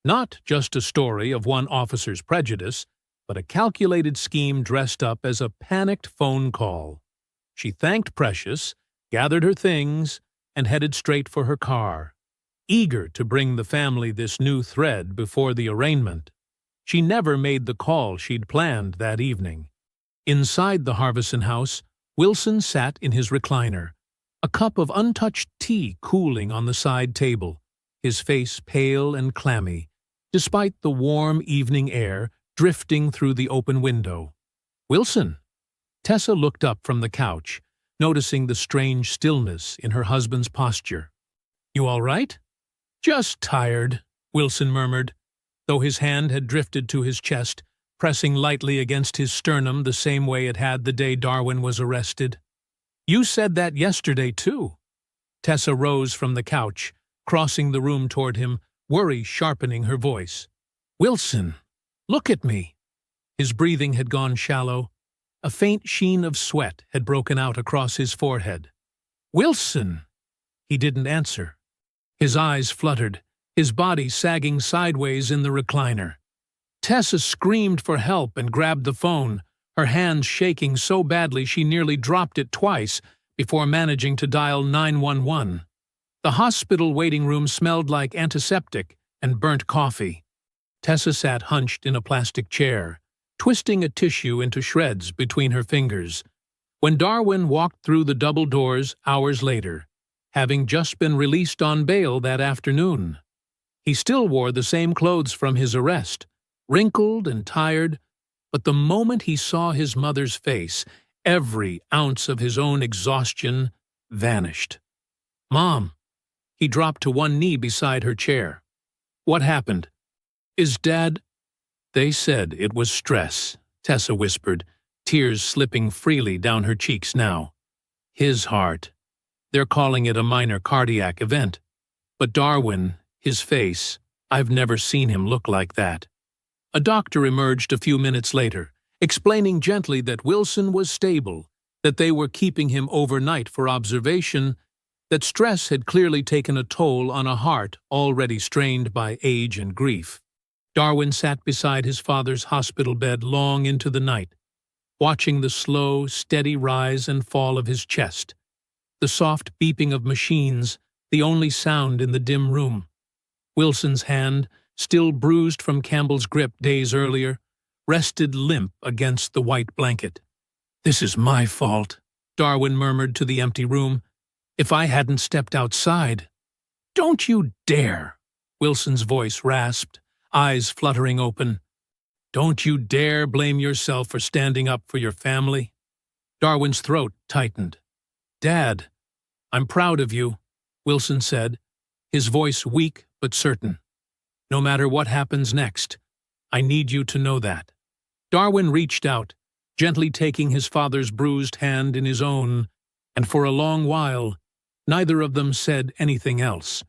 Not just a story of one officer's prejudice, but a calculated scheme dressed up as a panicked phone call. She thanked Precious, gathered her things, and headed straight for her car, eager to bring the family this new thread before the arraignment. She never made the call she'd planned that evening. Inside the Harbison house, Wilson sat in his recliner, a cup of untouched tea cooling on the side table, his face pale and clammy, despite the warm evening air drifting through the open window. "Wilson!" Tessa looked up from the couch, noticing the strange stillness in her husband's posture. "You all right?" "Just tired," Wilson murmured, though his hand had drifted to his chest, pressing lightly against his sternum the same way it had the day Darwin was arrested. "You said that yesterday, too." Tessa rose from the couch, crossing the room toward him, worry sharpening her voice. "Wilson, look at me." His breathing had gone shallow. A faint sheen of sweat had broken out across his forehead. "Wilson!" He didn't answer. His eyes fluttered, his body sagging sideways in the recliner. Tessa screamed for help and grabbed the phone, her hands shaking so badly she nearly dropped it twice before managing to dial 911. The hospital waiting room smelled like antiseptic and burnt coffee. Tessa sat hunched in a plastic chair, twisting a tissue into shreds between her fingers, when Darwin walked through the double doors hours later, having just been released on bail that afternoon. He still wore the same clothes from his arrest, wrinkled and tired, but the moment he saw his mother's face, every ounce of his own exhaustion vanished. "Mom!" He dropped to one knee beside her chair. "What happened? Is Dad—" "They said it was stress," Tessa whispered, tears slipping freely down her cheeks now. "His heart. They're calling it a minor cardiac event. But Darwin, his face, I've never seen him look like that." A doctor emerged a few minutes later, explaining gently that Wilson was stable, that they were keeping him overnight for observation, that stress had clearly taken a toll on a heart already strained by age and grief. Darwin sat beside his father's hospital bed long into the night, watching the slow, steady rise and fall of his chest, the soft beeping of machines, the only sound in the dim room. Wilson's hand, still bruised from Campbell's grip days earlier, rested limp against the white blanket. "This is my fault," Darwin murmured to the empty room. "If I hadn't stepped outside—" "Don't you dare!" Wilson's voice rasped, eyes fluttering open. "Don't you dare blame yourself for standing up for your family." Darwin's throat tightened. "Dad, I'm proud of you," Wilson said, his voice weak but certain. "No matter what happens next, I need you to know that." Darwin reached out, gently taking his father's bruised hand in his own, and for a long while, neither of them said anything else.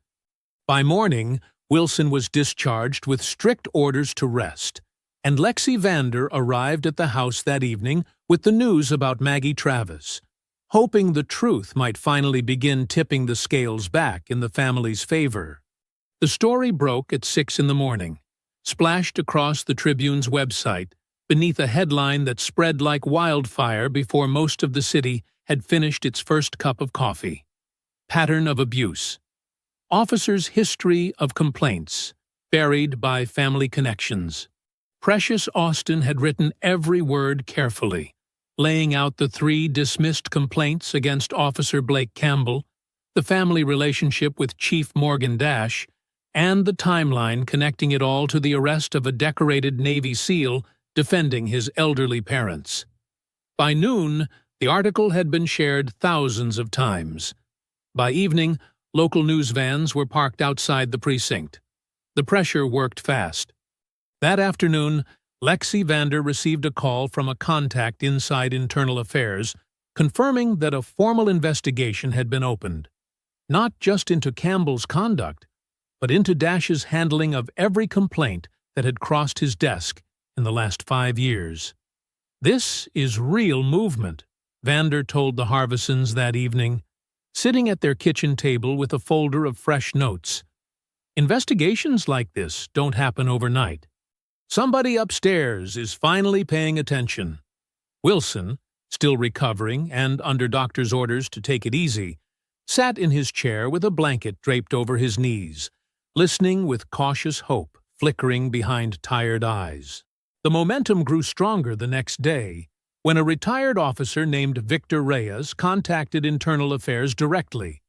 By morning, Wilson was discharged with strict orders to rest, and Lexi Vander arrived at the house that evening with the news about Maggie Travis, hoping the truth might finally begin tipping the scales back in the family's favor. The story broke at 6 in the morning, splashed across the Tribune's website, beneath a headline that spread like wildfire before most of the city had finished its first cup of coffee. Pattern of abuse. Officer's history of complaints, buried by family connections. Precious Austin had written every word carefully, laying out the 3 dismissed complaints against Officer Blake Campbell, the family relationship with Chief Morgan Dash, and the timeline connecting it all to the arrest of a decorated Navy SEAL defending his elderly parents. By noon, the article had been shared thousands of times. By evening, local news vans were parked outside the precinct. The pressure worked fast. That afternoon, Lexi Vander received a call from a contact inside Internal Affairs, confirming that a formal investigation had been opened, not just into Campbell's conduct, but into Dash's handling of every complaint that had crossed his desk in the last 5 years. "This is real movement," Vander told the Harvisons that evening, sitting at their kitchen table with a folder of fresh notes. "Investigations like this don't happen overnight. Somebody upstairs is finally paying attention." Wilson, still recovering and under doctor's orders to take it easy, sat in his chair with a blanket draped over his knees, listening with cautious hope flickering behind tired eyes. The momentum grew stronger the next day, when a retired officer named Victor Reyes contacted Internal Affairs directly,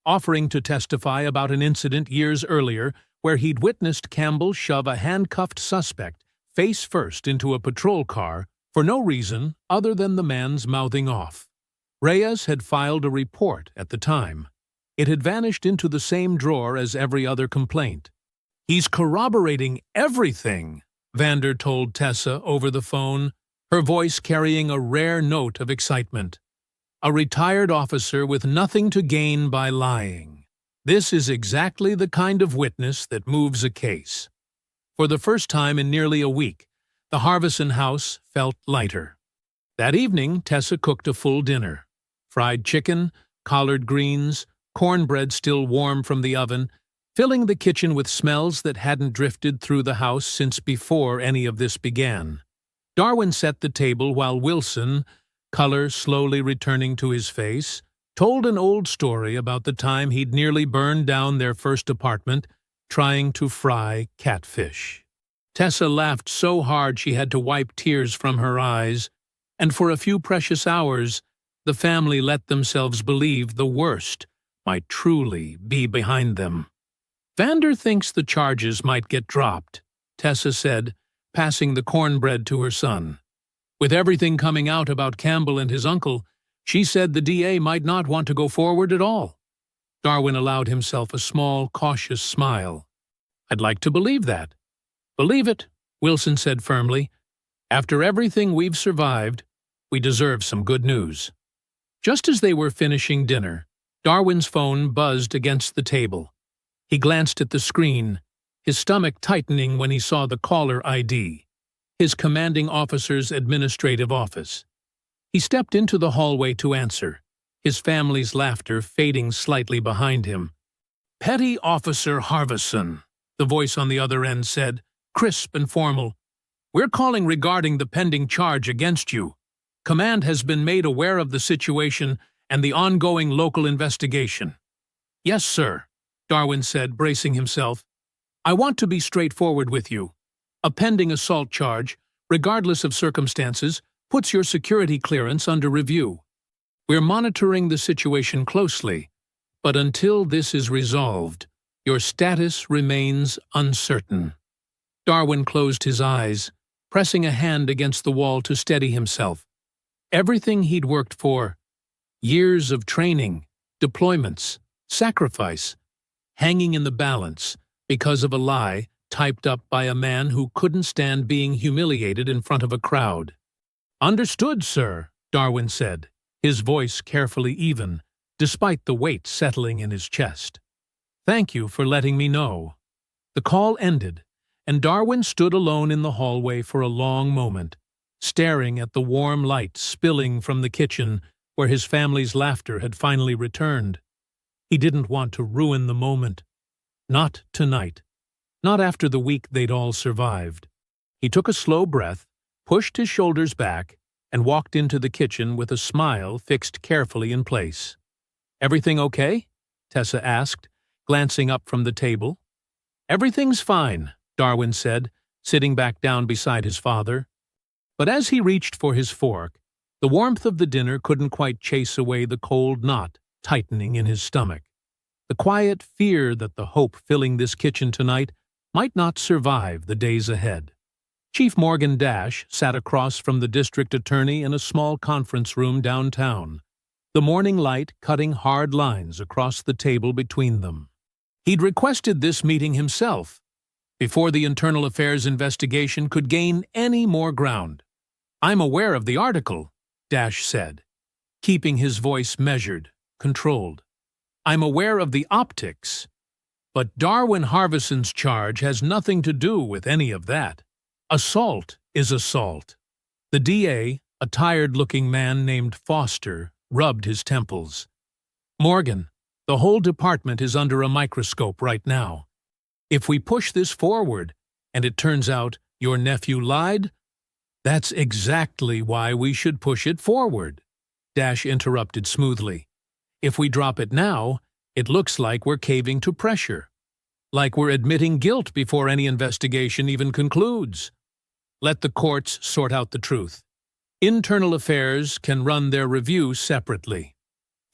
offering to testify about an incident years earlier where he'd witnessed Campbell shove a handcuffed suspect face first into a patrol car for no reason other than the man's mouthing off. Reyes had filed a report at the time. It had vanished into the same drawer as every other complaint. "He's corroborating everything," Vander told Tessa over the phone, her voice carrying a rare note of excitement. "A retired officer with nothing to gain by lying. This is exactly the kind of witness that moves a case." For the first time in nearly a week, the Harbison house felt lighter. That evening, Tessa cooked a full dinner. Fried chicken, collard greens, cornbread still warm from the oven, filling the kitchen with smells that hadn't drifted through the house since before any of this began. Darwin set the table while Wilson, color slowly returning to his face, told an old story about the time he'd nearly burned down their first apartment trying to fry catfish. Tessa laughed so hard she had to wipe tears from her eyes, and for a few precious hours, the family let themselves believe the worst might truly be behind them. "Vander thinks the charges might get dropped," Tessa said, passing the cornbread to her son. "With everything coming out about Campbell and his uncle, she said the DA might not want to go forward at all." Darwin allowed himself a small, cautious smile. "I'd like to believe that." "Believe it," Wilson said firmly. "After everything we've survived, we deserve some good news." Just as they were finishing dinner, Darwin's phone buzzed against the table. He glanced at the screen, his stomach tightening when he saw the caller ID, his commanding officer's administrative office. He stepped into the hallway to answer, his family's laughter fading slightly behind him. "Petty Officer Harbison," the voice on the other end said, crisp and formal. "We're calling regarding the pending charge against you. Command has been made aware of the situation and the ongoing local investigation." "Yes, sir," Darwin said, bracing himself. "I want to be straightforward with you. A pending assault charge, regardless of circumstances, puts your security clearance under review. We're monitoring the situation closely, but until this is resolved, your status remains uncertain." Darwin closed his eyes, pressing a hand against the wall to steady himself. Everything he'd worked for, years of training, deployments, sacrifice, hanging in the balance because of a lie typed up by a man who couldn't stand being humiliated in front of a crowd. "Understood, sir," Darwin said, his voice carefully even, despite the weight settling in his chest. "Thank you for letting me know." The call ended, and Darwin stood alone in the hallway for a long moment, staring at the warm light spilling from the kitchen where his family's laughter had finally returned. He didn't want to ruin the moment. Not tonight. Not after the week they'd all survived. He took a slow breath, pushed his shoulders back, and walked into the kitchen with a smile fixed carefully in place. "Everything okay?" Tessa asked, glancing up from the table. "Everything's fine," Darwin said, sitting back down beside his father. But as he reached for his fork, the warmth of the dinner couldn't quite chase away the cold knot tightening in his stomach. The quiet fear that the hope filling this kitchen tonight might not survive the days ahead. Chief Morgan Dash sat across from the district attorney in a small conference room downtown, the morning light cutting hard lines across the table between them. He'd requested this meeting himself, before the Internal Affairs investigation could gain any more ground. "I'm aware of the article," Dash said, keeping his voice measured, controlled. "I'm aware of the optics, but Darwin Harbison's charge has nothing to do with any of that. Assault is assault." The DA, a tired-looking man named Foster, rubbed his temples. "Morgan, the whole department is under a microscope right now. If we push this forward, and it turns out your nephew lied, that's exactly why we should push it forward," Dash interrupted smoothly. "If we drop it now, it looks like we're caving to pressure. Like we're admitting guilt before any investigation even concludes. Let the courts sort out the truth. Internal affairs can run their review separately.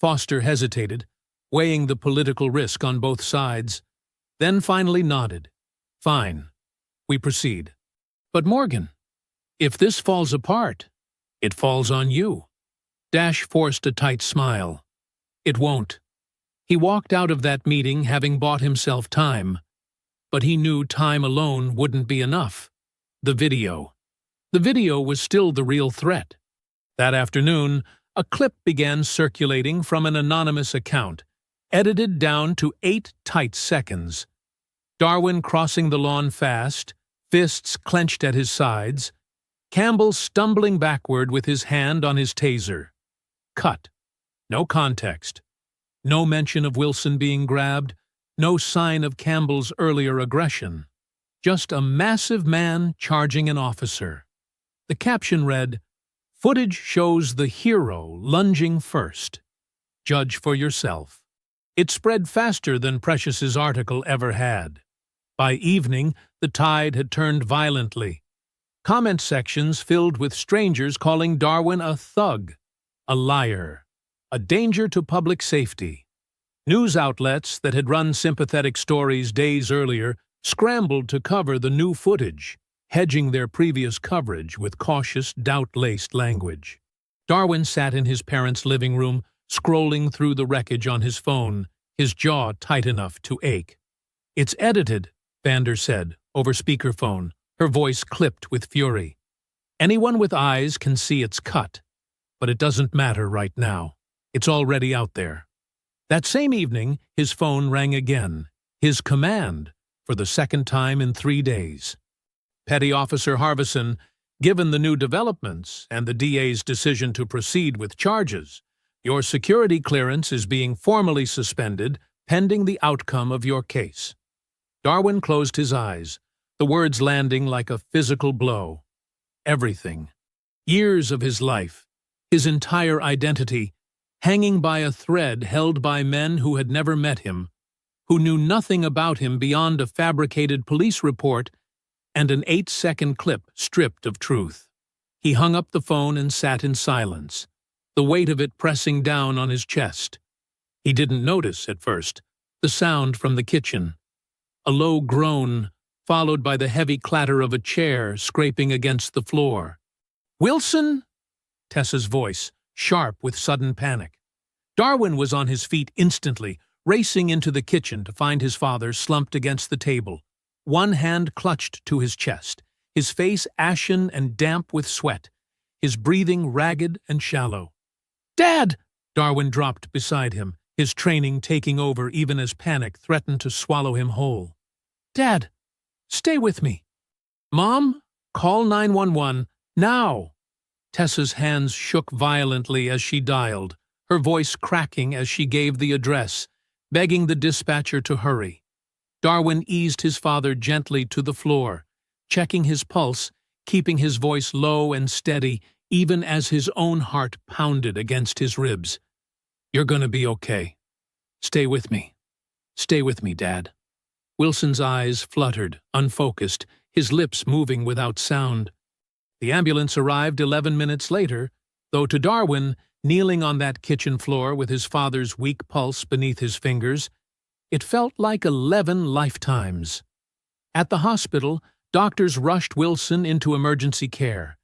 Foster hesitated, weighing the political risk on both sides, then finally nodded. Fine. We proceed. But Morgan, if this falls apart, it falls on you. Dash forced a tight smile. It won't. He walked out of that meeting having bought himself time. But he knew time alone wouldn't be enough. The video. The video was still the real threat. That afternoon, a clip began circulating from an anonymous account, edited down to 8 tight seconds. Darwin crossing the lawn fast, fists clenched at his sides, Campbell stumbling backward with his hand on his taser. Cut. No context. No mention of Wilson being grabbed, no sign of Campbell's earlier aggression. Just a massive man charging an officer. The caption read, "Footage shows the hero lunging first. Judge for yourself." It spread faster than Precious's article ever had. By evening, the tide had turned violently. Comment sections filled with strangers calling Darwin a thug, a liar, a danger to public safety. News outlets that had run sympathetic stories days earlier scrambled to cover the new footage, hedging their previous coverage with cautious, doubt-laced language. Darwin sat in his parents' living room, scrolling through the wreckage on his phone, his jaw tight enough to ache. "It's edited," Vander said, over speakerphone, her voice clipped with fury. "Anyone with eyes can see it's cut, but it doesn't matter right now. It's already out there." That same evening, his phone rang again, his command, for the second time in 3 days. Petty Officer Harbison, given the new developments and the DA's decision to proceed with charges, your security clearance is being formally suspended pending the outcome of your case. Darwin closed his eyes, the words landing like a physical blow. Everything. Years of his life, his entire identity, hanging by a thread held by men who had never met him, who knew nothing about him beyond a fabricated police report and an 8-second clip stripped of truth. He hung up the phone and sat in silence, the weight of it pressing down on his chest. He didn't notice, at first, the sound from the kitchen. A low groan, followed by the heavy clatter of a chair scraping against the floor. "Wilson?" Tessa's voice, sharp with sudden panic. Darwin was on his feet instantly, racing into the kitchen to find his father slumped against the table, one hand clutched to his chest, his face ashen and damp with sweat, his breathing ragged and shallow. "Dad!" Darwin dropped beside him, his training taking over even as panic threatened to swallow him whole. "Dad, stay with me." "Mom, call 911, now!" Tessa's hands shook violently as she dialed, her voice cracking as she gave the address, begging the dispatcher to hurry. Darwin eased his father gently to the floor, checking his pulse, keeping his voice low and steady even as his own heart pounded against his ribs. "You're gonna be okay. Stay with me. Stay with me, Dad." Wilson's eyes fluttered, unfocused, his lips moving without sound. The ambulance arrived 11 minutes later, though to Darwin, kneeling on that kitchen floor with his father's weak pulse beneath his fingers, it felt like 11 lifetimes. At the hospital, doctors rushed Wilson into emergency care,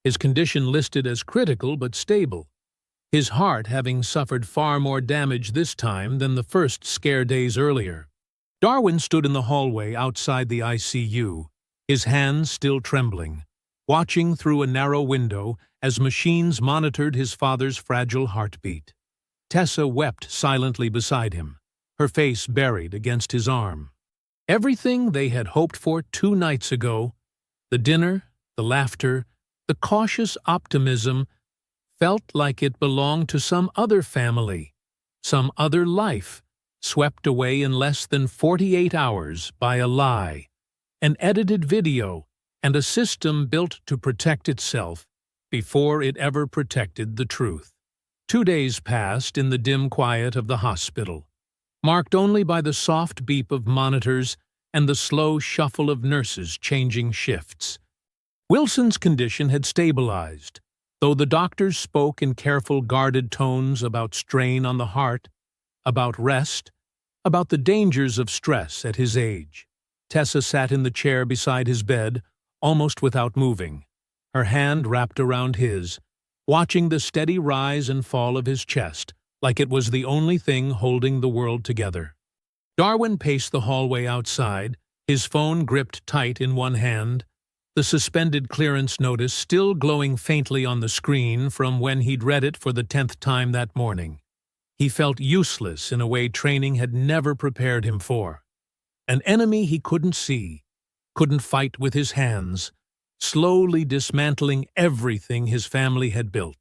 his condition listed as critical but stable, his heart having suffered far more damage this time than the first scare days earlier. Darwin stood in the hallway outside the ICU, his hands still trembling, watching through a narrow window as machines monitored his father's fragile heartbeat. Tessa wept silently beside him, her face buried against his arm. Everything they had hoped for 2 nights ago, the dinner, the laughter, the cautious optimism, felt like it belonged to some other family, some other life, swept away in less than 48 hours by a lie, an edited video, and a system built to protect itself before it ever protected the truth. 2 days passed in the dim quiet of the hospital, marked only by the soft beep of monitors and the slow shuffle of nurses changing shifts. Wilson's condition had stabilized, Though the doctors spoke in careful, guarded tones about strain on the heart, about rest, about the dangers of stress at his age, Tessa sat in the chair beside his bed, almost without moving, her hand wrapped around his, watching the steady rise and fall of his chest, like it was the only thing holding the world together. Darwin paced the hallway outside, his phone gripped tight in one hand, the suspended clearance notice still glowing faintly on the screen from when he'd read it for the 10th time that morning. He felt useless in a way training had never prepared him for. An enemy he couldn't see, couldn't fight with his hands, slowly dismantling everything his family had built.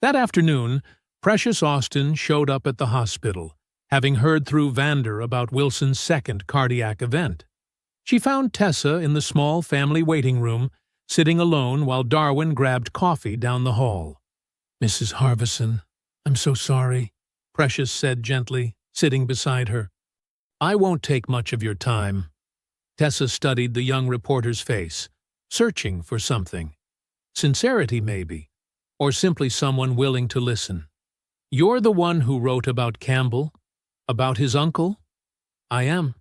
That afternoon, Precious Austin showed up at the hospital, having heard through Vander about Wilson's second cardiac event. She found Tessa in the small family waiting room, sitting alone while Darwin grabbed coffee down the hall. "Mrs. Harvison, I'm so sorry," Precious said gently, sitting beside her. "I won't take much of your time." Tessa studied the young reporter's face, searching for something. Sincerity, maybe, or simply someone willing to listen. "You're the one who wrote about Campbell? About his uncle?" "I am."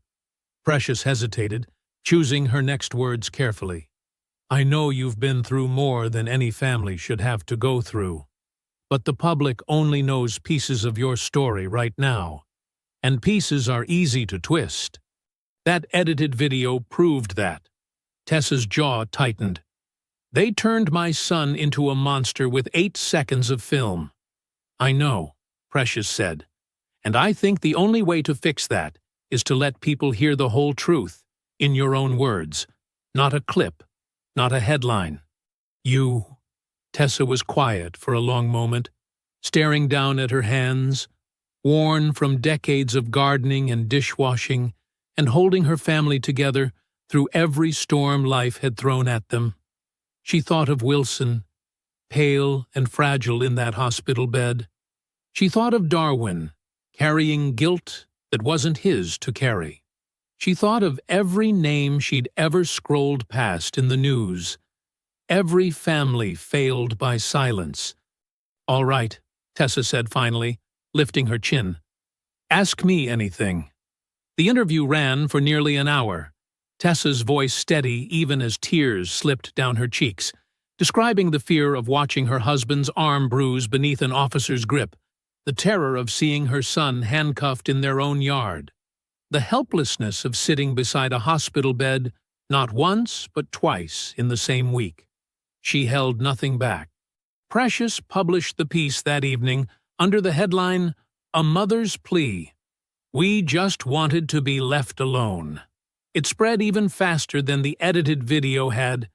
Precious hesitated, choosing her next words carefully. "I know you've been through more than any family should have to go through. But the public only knows pieces of your story right now, and pieces are easy to twist. That edited video proved that." Tessa's jaw tightened. "They turned my son into a monster with 8 seconds of film." "I know," Precious said, "and I think the only way to fix that is to let people hear the whole truth, in your own words, not a clip, not a headline." "You—" Tessa was quiet for a long moment, staring down at her hands, worn from decades of gardening and dishwashing, and holding her family together through every storm life had thrown at them. She thought of Wilson, pale and fragile in that hospital bed. She thought of Darwin, carrying guilt that wasn't his to carry. She thought of every name she'd ever scrolled past in the news, every family failed by silence. "All right," Tessa said finally, lifting her chin. "Ask me anything." The interview ran for nearly an hour, Tessa's voice steady even as tears slipped down her cheeks, describing the fear of watching her husband's arm bruise beneath an officer's grip, the terror of seeing her son handcuffed in their own yard, the helplessness of sitting beside a hospital bed not once but twice in the same week. She held nothing back. Precious published the piece that evening under the headline, "A Mother's Plea." "We just wanted to be left alone." It spread even faster than the edited video had,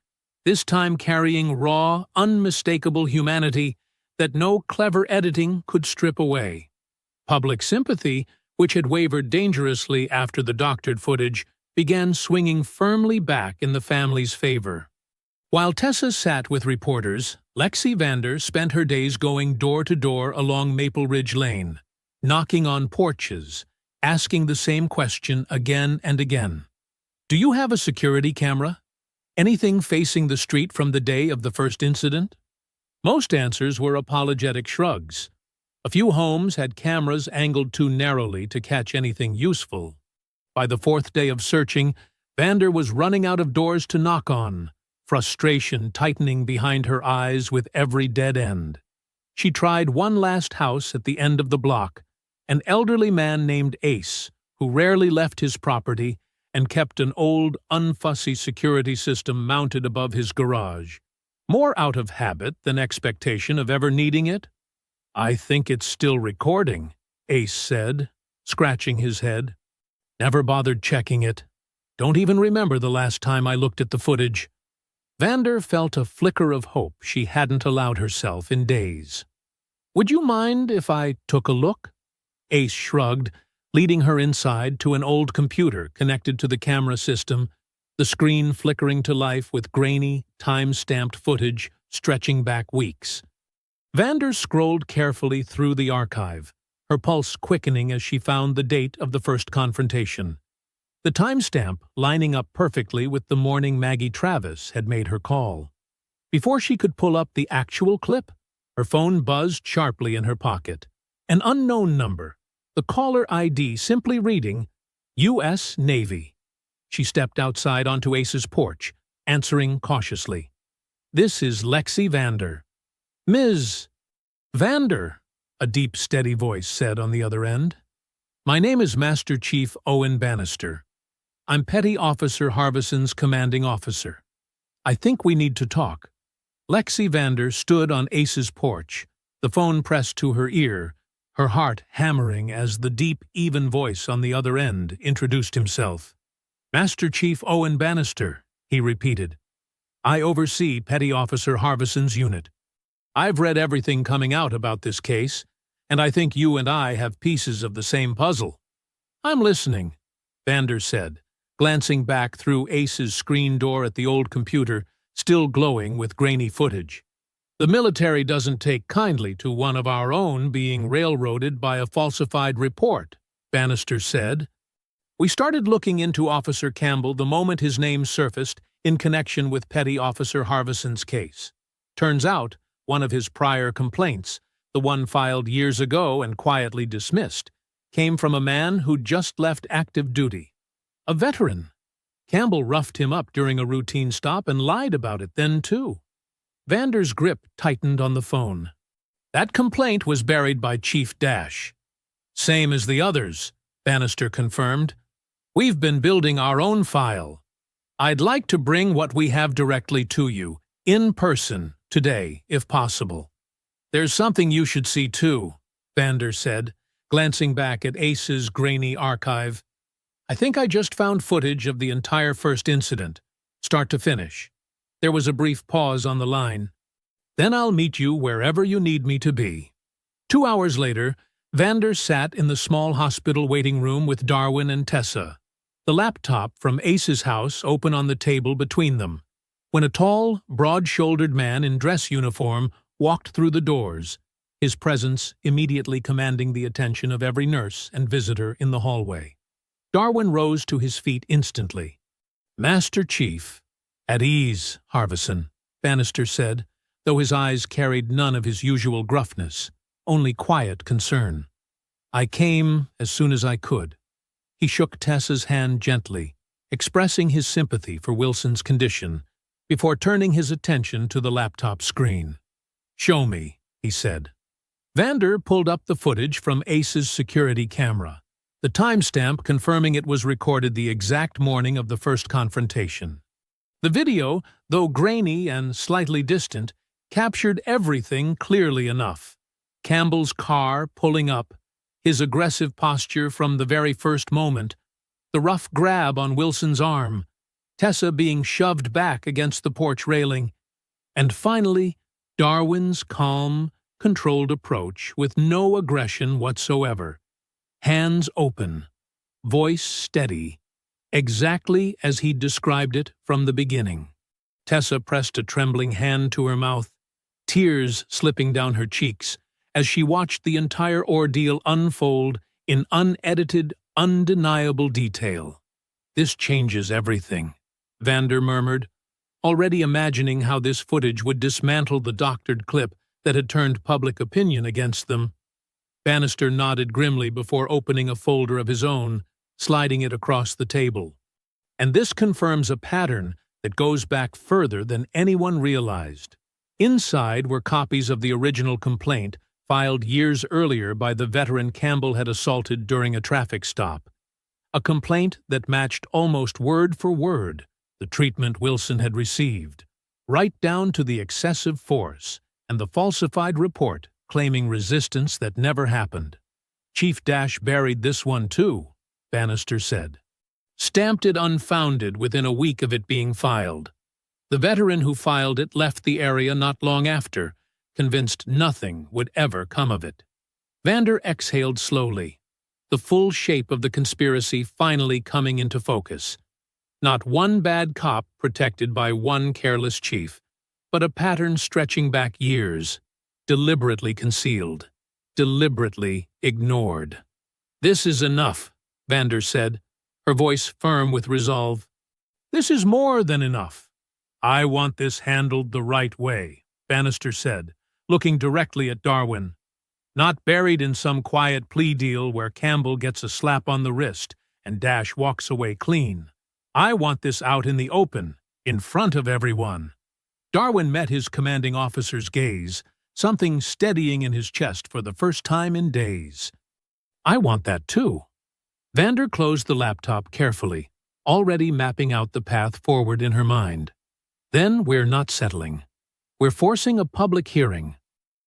this time carrying raw, unmistakable humanity that no clever editing could strip away. Public sympathy, which had wavered dangerously after the doctored footage, began swinging firmly back in the family's favor. While Tessa sat with reporters, Lexi Vander spent her days going door to door along Maple Ridge Lane, knocking on porches, asking the same question again and again. "Do you have a security camera? Anything facing the street from the day of the first incident?" Most answers were apologetic shrugs. A few homes had cameras angled too narrowly to catch anything useful. By the 4th day of searching, Vander was running out of doors to knock on, frustration tightening behind her eyes with every dead end. She tried one last house at the end of the block, an elderly man named Ace, who rarely left his property and kept an old, unfussy security system mounted above his garage, more out of habit than expectation of ever needing it. "I think it's still recording," Ace said, scratching his head. "Never bothered checking it. Don't even remember the last time I looked at the footage." Vander felt a flicker of hope she hadn't allowed herself in days. "Would you mind if I took a look?" Ace shrugged, leading her inside to an old computer connected to the camera system, the screen flickering to life with grainy, time-stamped footage stretching back weeks. Vander scrolled carefully through the archive, her pulse quickening as she found the date of the first confrontation. The timestamp lining up perfectly with the morning Maggie Travis had made her call. Before she could pull up the actual clip, her phone buzzed sharply in her pocket. An unknown number, the caller ID simply reading, U.S. Navy. She stepped outside onto Ace's porch, answering cautiously. "This is Lexi Vander." "Ms. Vander," a deep, steady voice said on the other end. "My name is Master Chief Owen Bannister. I'm Petty Officer Harbison's commanding officer. I think we need to talk." Lexi Vander stood on Ace's porch, the phone pressed to her ear, her heart hammering as the deep, even voice on the other end introduced himself. "Master Chief Owen Bannister," he repeated. "I oversee Petty Officer Harbison's unit. I've read everything coming out about this case, and I think you and I have pieces of the same puzzle." "I'm listening," Vander said, glancing back through Ace's screen door at the old computer, still glowing with grainy footage. "The military doesn't take kindly to one of our own being railroaded by a falsified report," Bannister said. "We started looking into Officer Campbell the moment his name surfaced in connection with Petty Officer Harbison's case. Turns out, one of his prior complaints, the one filed years ago and quietly dismissed, came from a man who'd just left active duty. A veteran. Campbell roughed him up during a routine stop and lied about it then, too." Vander's grip tightened on the phone. "That complaint was buried by Chief Dash." "Same as the others," Bannister confirmed. "We've been building our own file. I'd like to bring what we have directly to you, in person, today, if possible." "There's something you should see, too," Vander said, glancing back at Ace's grainy archive. "I think I just found footage of the entire first incident, start to finish." There was a brief pause on the line. "Then I'll meet you wherever you need me to be." 2 hours later, Vander sat in the small hospital waiting room with Darwin and Tessa, the laptop from Ace's house open on the table between them, when a tall, broad-shouldered man in dress uniform walked through the doors, his presence immediately commanding the attention of every nurse and visitor in the hallway. Darwin rose to his feet instantly. "Master Chief." "At ease, Harbison," Bannister said, though his eyes carried none of his usual gruffness, only quiet concern. "I came as soon as I could." He shook Tessa's hand gently, expressing his sympathy for Wilson's condition, before turning his attention to the laptop screen. "Show me," he said. Vander pulled up the footage from Ace's security camera, the timestamp confirming it was recorded the exact morning of the first confrontation. The video, though grainy and slightly distant, captured everything clearly enough. Campbell's car pulling up, his aggressive posture from the very first moment, the rough grab on Wilson's arm, Tessa being shoved back against the porch railing, and finally, Darwin's calm, controlled approach with no aggression whatsoever. Hands open, voice steady, exactly as he'd described it from the beginning. Tessa pressed a trembling hand to her mouth, tears slipping down her cheeks as she watched the entire ordeal unfold in unedited, undeniable detail. "This changes everything," Vander murmured, already imagining how this footage would dismantle the doctored clip that had turned public opinion against them. Bannister nodded grimly before opening a folder of his own, sliding it across the table. "And this confirms a pattern that goes back further than anyone realized." Inside were copies of the original complaint filed years earlier by the veteran Campbell had assaulted during a traffic stop. A complaint that matched almost word for word the treatment Wilson had received, right down to the excessive force and the falsified report claiming resistance that never happened. "Chief Dash buried this one too," Bannister said. "Stamped it unfounded within a week of it being filed. The veteran who filed it left the area not long after, convinced nothing would ever come of it." Vander exhaled slowly, the full shape of the conspiracy finally coming into focus. Not one bad cop protected by one careless chief, but a pattern stretching back years, deliberately concealed, deliberately ignored. "This is enough," Vander said, her voice firm with resolve. "This is more than enough. I want this handled the right way, Bannister said, looking directly at Darwin. Not buried in some quiet plea deal where Campbell gets a slap on the wrist and Dash walks away clean. I want this out in the open, in front of everyone. Darwin met his commanding officer's gaze, something steadying in his chest for the first time in days. I want that too. Vander closed the laptop carefully, already mapping out the path forward in her mind. Then we're not settling. We're forcing a public hearing.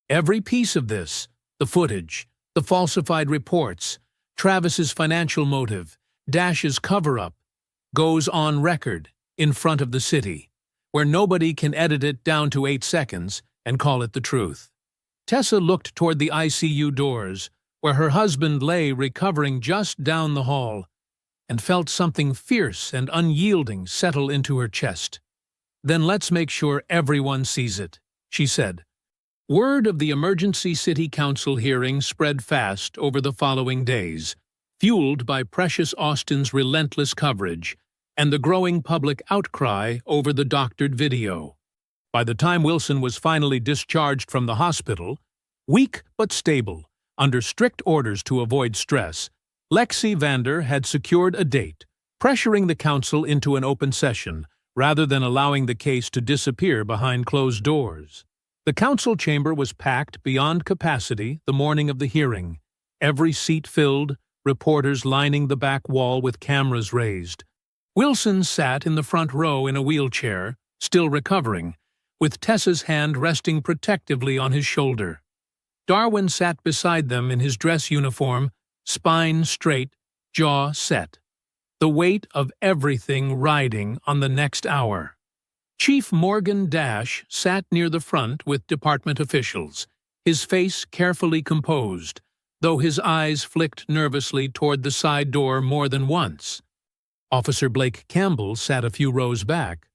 Every piece of this, the footage, the falsified reports, Travis's financial motive, Dash's cover-up, goes on record in front of the city, where nobody can edit it down to 8 seconds and call it the truth. Tessa looked toward the ICU doors, where her husband lay recovering just down the hall, and felt something fierce and unyielding settle into her chest. Then let's make sure everyone sees it, she said. Word of the emergency city council hearing spread fast over the following days, fueled by Precious Austin's relentless coverage and the growing public outcry over the doctored video. By the time Wilson was finally discharged from the hospital, weak but stable, under strict orders to avoid stress, Lexi Vander had secured a date, pressuring the council into an open session rather than allowing the case to disappear behind closed doors. The council chamber was packed beyond capacity the morning of the hearing, every seat filled, reporters lining the back wall with cameras raised. Wilson sat in the front row in a wheelchair, still recovering, with Tessa's hand resting protectively on his shoulder. Darwin sat beside them in his dress uniform, spine straight, jaw set, the weight of everything riding on the next hour. Chief Morgan Dash sat near the front with department officials, his face carefully composed, though his eyes flicked nervously toward the side door more than once. Officer Blake Campbell sat a few rows back,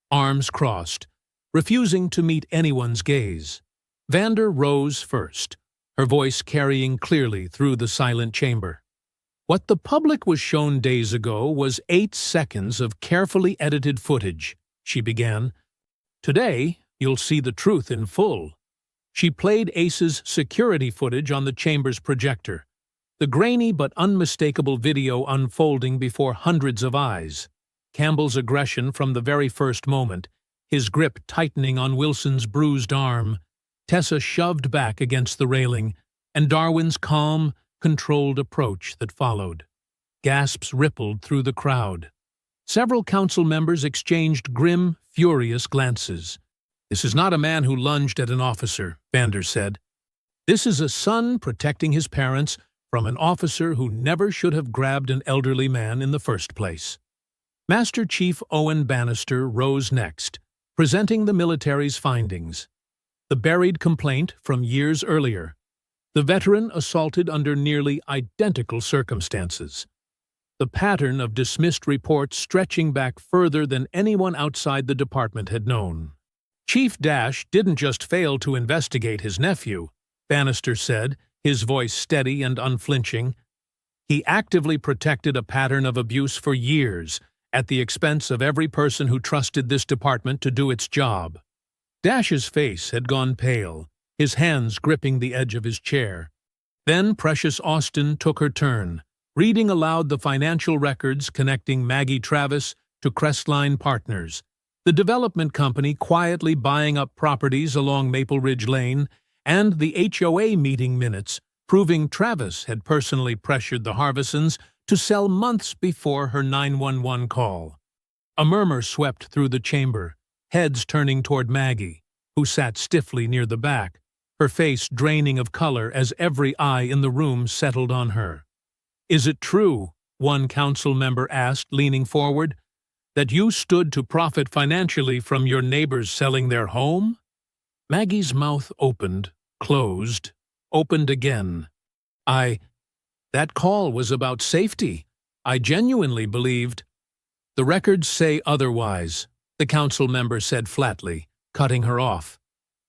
arms crossed, refusing to meet anyone's gaze. Vander rose first, her voice carrying clearly through the silent chamber. What the public was shown days ago was 8 seconds of carefully edited footage, she began. Today, you'll see the truth in full. She played Ace's security footage on the chamber's projector, the grainy but unmistakable video unfolding before hundreds of eyes. Campbell's aggression from the very first moment, his grip tightening on Wilson's bruised arm, Tessa shoved back against the railing, and Darwin's calm, controlled approach that followed. Gasps rippled through the crowd. Several council members exchanged grim, furious glances. This is not a man who lunged at an officer, Vander said. This is a son protecting his parents from an officer who never should have grabbed an elderly man in the first place. Master Chief Owen Bannister rose next, presenting the military's findings. The buried complaint from years earlier. The veteran assaulted under nearly identical circumstances. The pattern of dismissed reports stretching back further than anyone outside the department had known. Chief Dash didn't just fail to investigate his nephew, Bannister said, his voice steady and unflinching. He actively protected a pattern of abuse for years, at the expense of every person who trusted this department to do its job. Dash's face had gone pale, his hands gripping the edge of his chair. Then Precious Austin took her turn, reading aloud the financial records connecting Maggie Travis to Crestline Partners, the development company quietly buying up properties along Maple Ridge Lane, and the HOA meeting minutes proving Travis had personally pressured the Harvisons to sell months before her 911 call. A murmur swept through the chamber, heads turning toward Maggie, who sat stiffly near the back, her face draining of color as every eye in the room settled on her. "Is it true," one council member asked, leaning forward, "that you stood to profit financially from your neighbors selling their home?" Maggie's mouth opened, closed, opened again. That call was about safety. I genuinely believed." "The records say otherwise," the council member said flatly, cutting her off.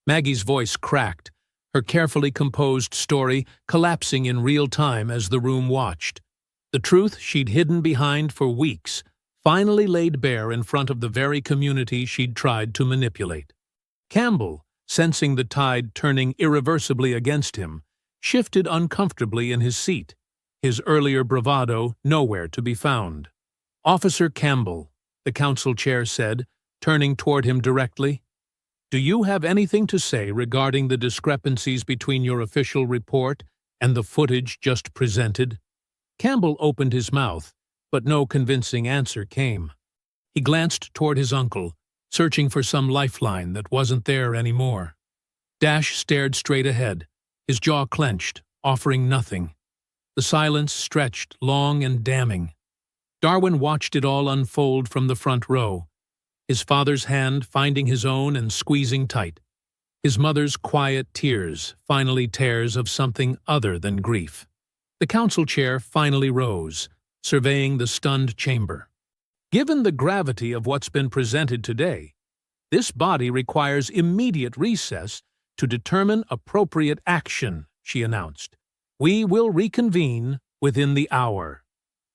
Maggie's voice cracked, her carefully composed story collapsing in real time as the room watched. The truth she'd hidden behind for weeks, finally laid bare in front of the very community she'd tried to manipulate. Campbell, sensing the tide turning irreversibly against him, shifted uncomfortably in his seat, his earlier bravado nowhere to be found. "Officer Campbell," the council chair said, turning toward him directly, "do you have anything to say regarding the discrepancies between your official report and the footage just presented?" Campbell opened his mouth, but no convincing answer came. He glanced toward his uncle, searching for some lifeline that wasn't there anymore. Dash stared straight ahead, his jaw clenched, offering nothing. The silence stretched long and damning. Darwin watched it all unfold from the front row, his father's hand finding his own and squeezing tight, his mother's quiet tears finally tears of something other than grief. The council chair finally rose, surveying the stunned chamber. "Given the gravity of what's been presented today, this body requires immediate recess to determine appropriate action," she announced. "We will reconvene within the hour."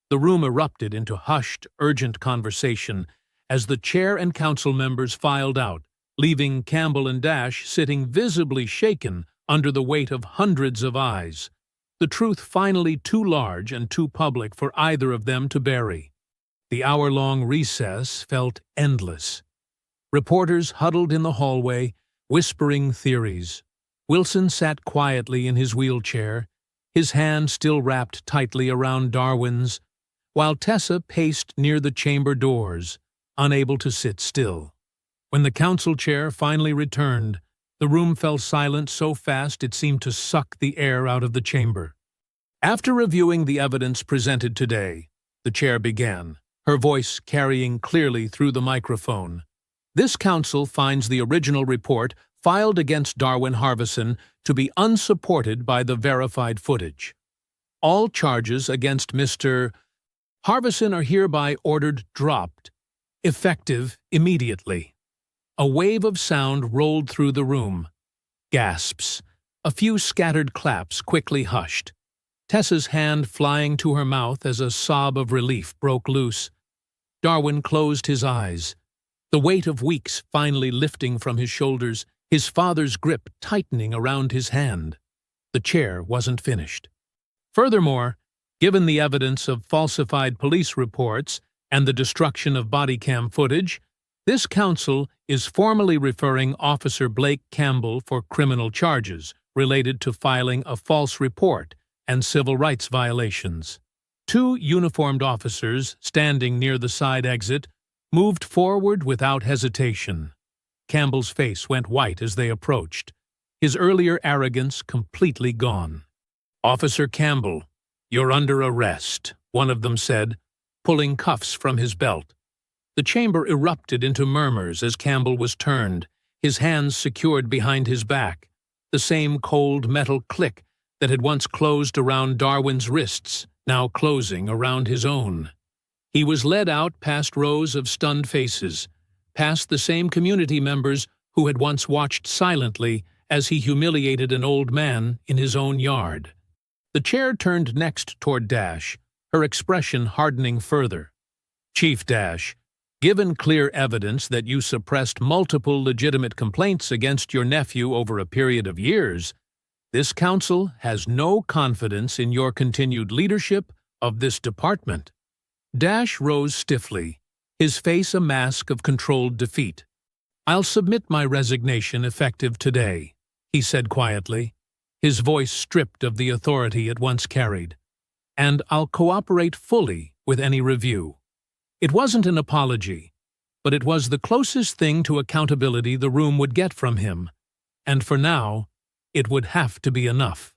The room erupted into hushed, urgent conversation as the chair and council members filed out, leaving Campbell and Dash sitting visibly shaken under the weight of hundreds of eyes, the truth finally too large and too public for either of them to bury. The hour-long recess felt endless. Reporters huddled in the hallway, whispering theories. Wilson sat quietly in his wheelchair, his hand still wrapped tightly around Darwin's, while Tessa paced near the chamber doors, unable to sit still. When the council chair finally returned, the room fell silent so fast it seemed to suck the air out of the chamber. After reviewing the evidence presented today, the chair began, her voice carrying clearly through the microphone. This council finds the original report filed against Darwin Harbison to be unsupported by the verified footage. All charges against Mr. Harbison are hereby ordered dropped, effective immediately. A wave of sound rolled through the room. Gasps. A few scattered claps quickly hushed. Tessa's hand flying to her mouth as a sob of relief broke loose. Darwin closed his eyes, the weight of weeks finally lifting from his shoulders, his father's grip tightening around his hand. The chair wasn't finished. Furthermore, given the evidence of falsified police reports and the destruction of body cam footage, this council is formally referring Officer Blake Campbell for criminal charges related to filing a false report and civil rights violations. Two uniformed officers standing near the side exit moved forward without hesitation. Campbell's face went white as they approached, his earlier arrogance completely gone. "Officer Campbell, you're under arrest," one of them said, pulling cuffs from his belt. The chamber erupted into murmurs as Campbell was turned, his hands secured behind his back, the same cold metal click that had once closed around Darwin's wrists, now closing around his own. He was led out past rows of stunned faces, past the same community members who had once watched silently as he humiliated an old man in his own yard. The chair turned next toward Dash, her expression hardening further. "Chief Dash, given clear evidence that you suppressed multiple legitimate complaints against your nephew over a period of years, this council has no confidence in your continued leadership of this department." Dash rose stiffly, his face a mask of controlled defeat. "I'll submit my resignation effective today," he said quietly, his voice stripped of the authority it once carried. "And I'll cooperate fully with any review." It wasn't an apology, but it was the closest thing to accountability the room would get from him, and for now, it would have to be enough.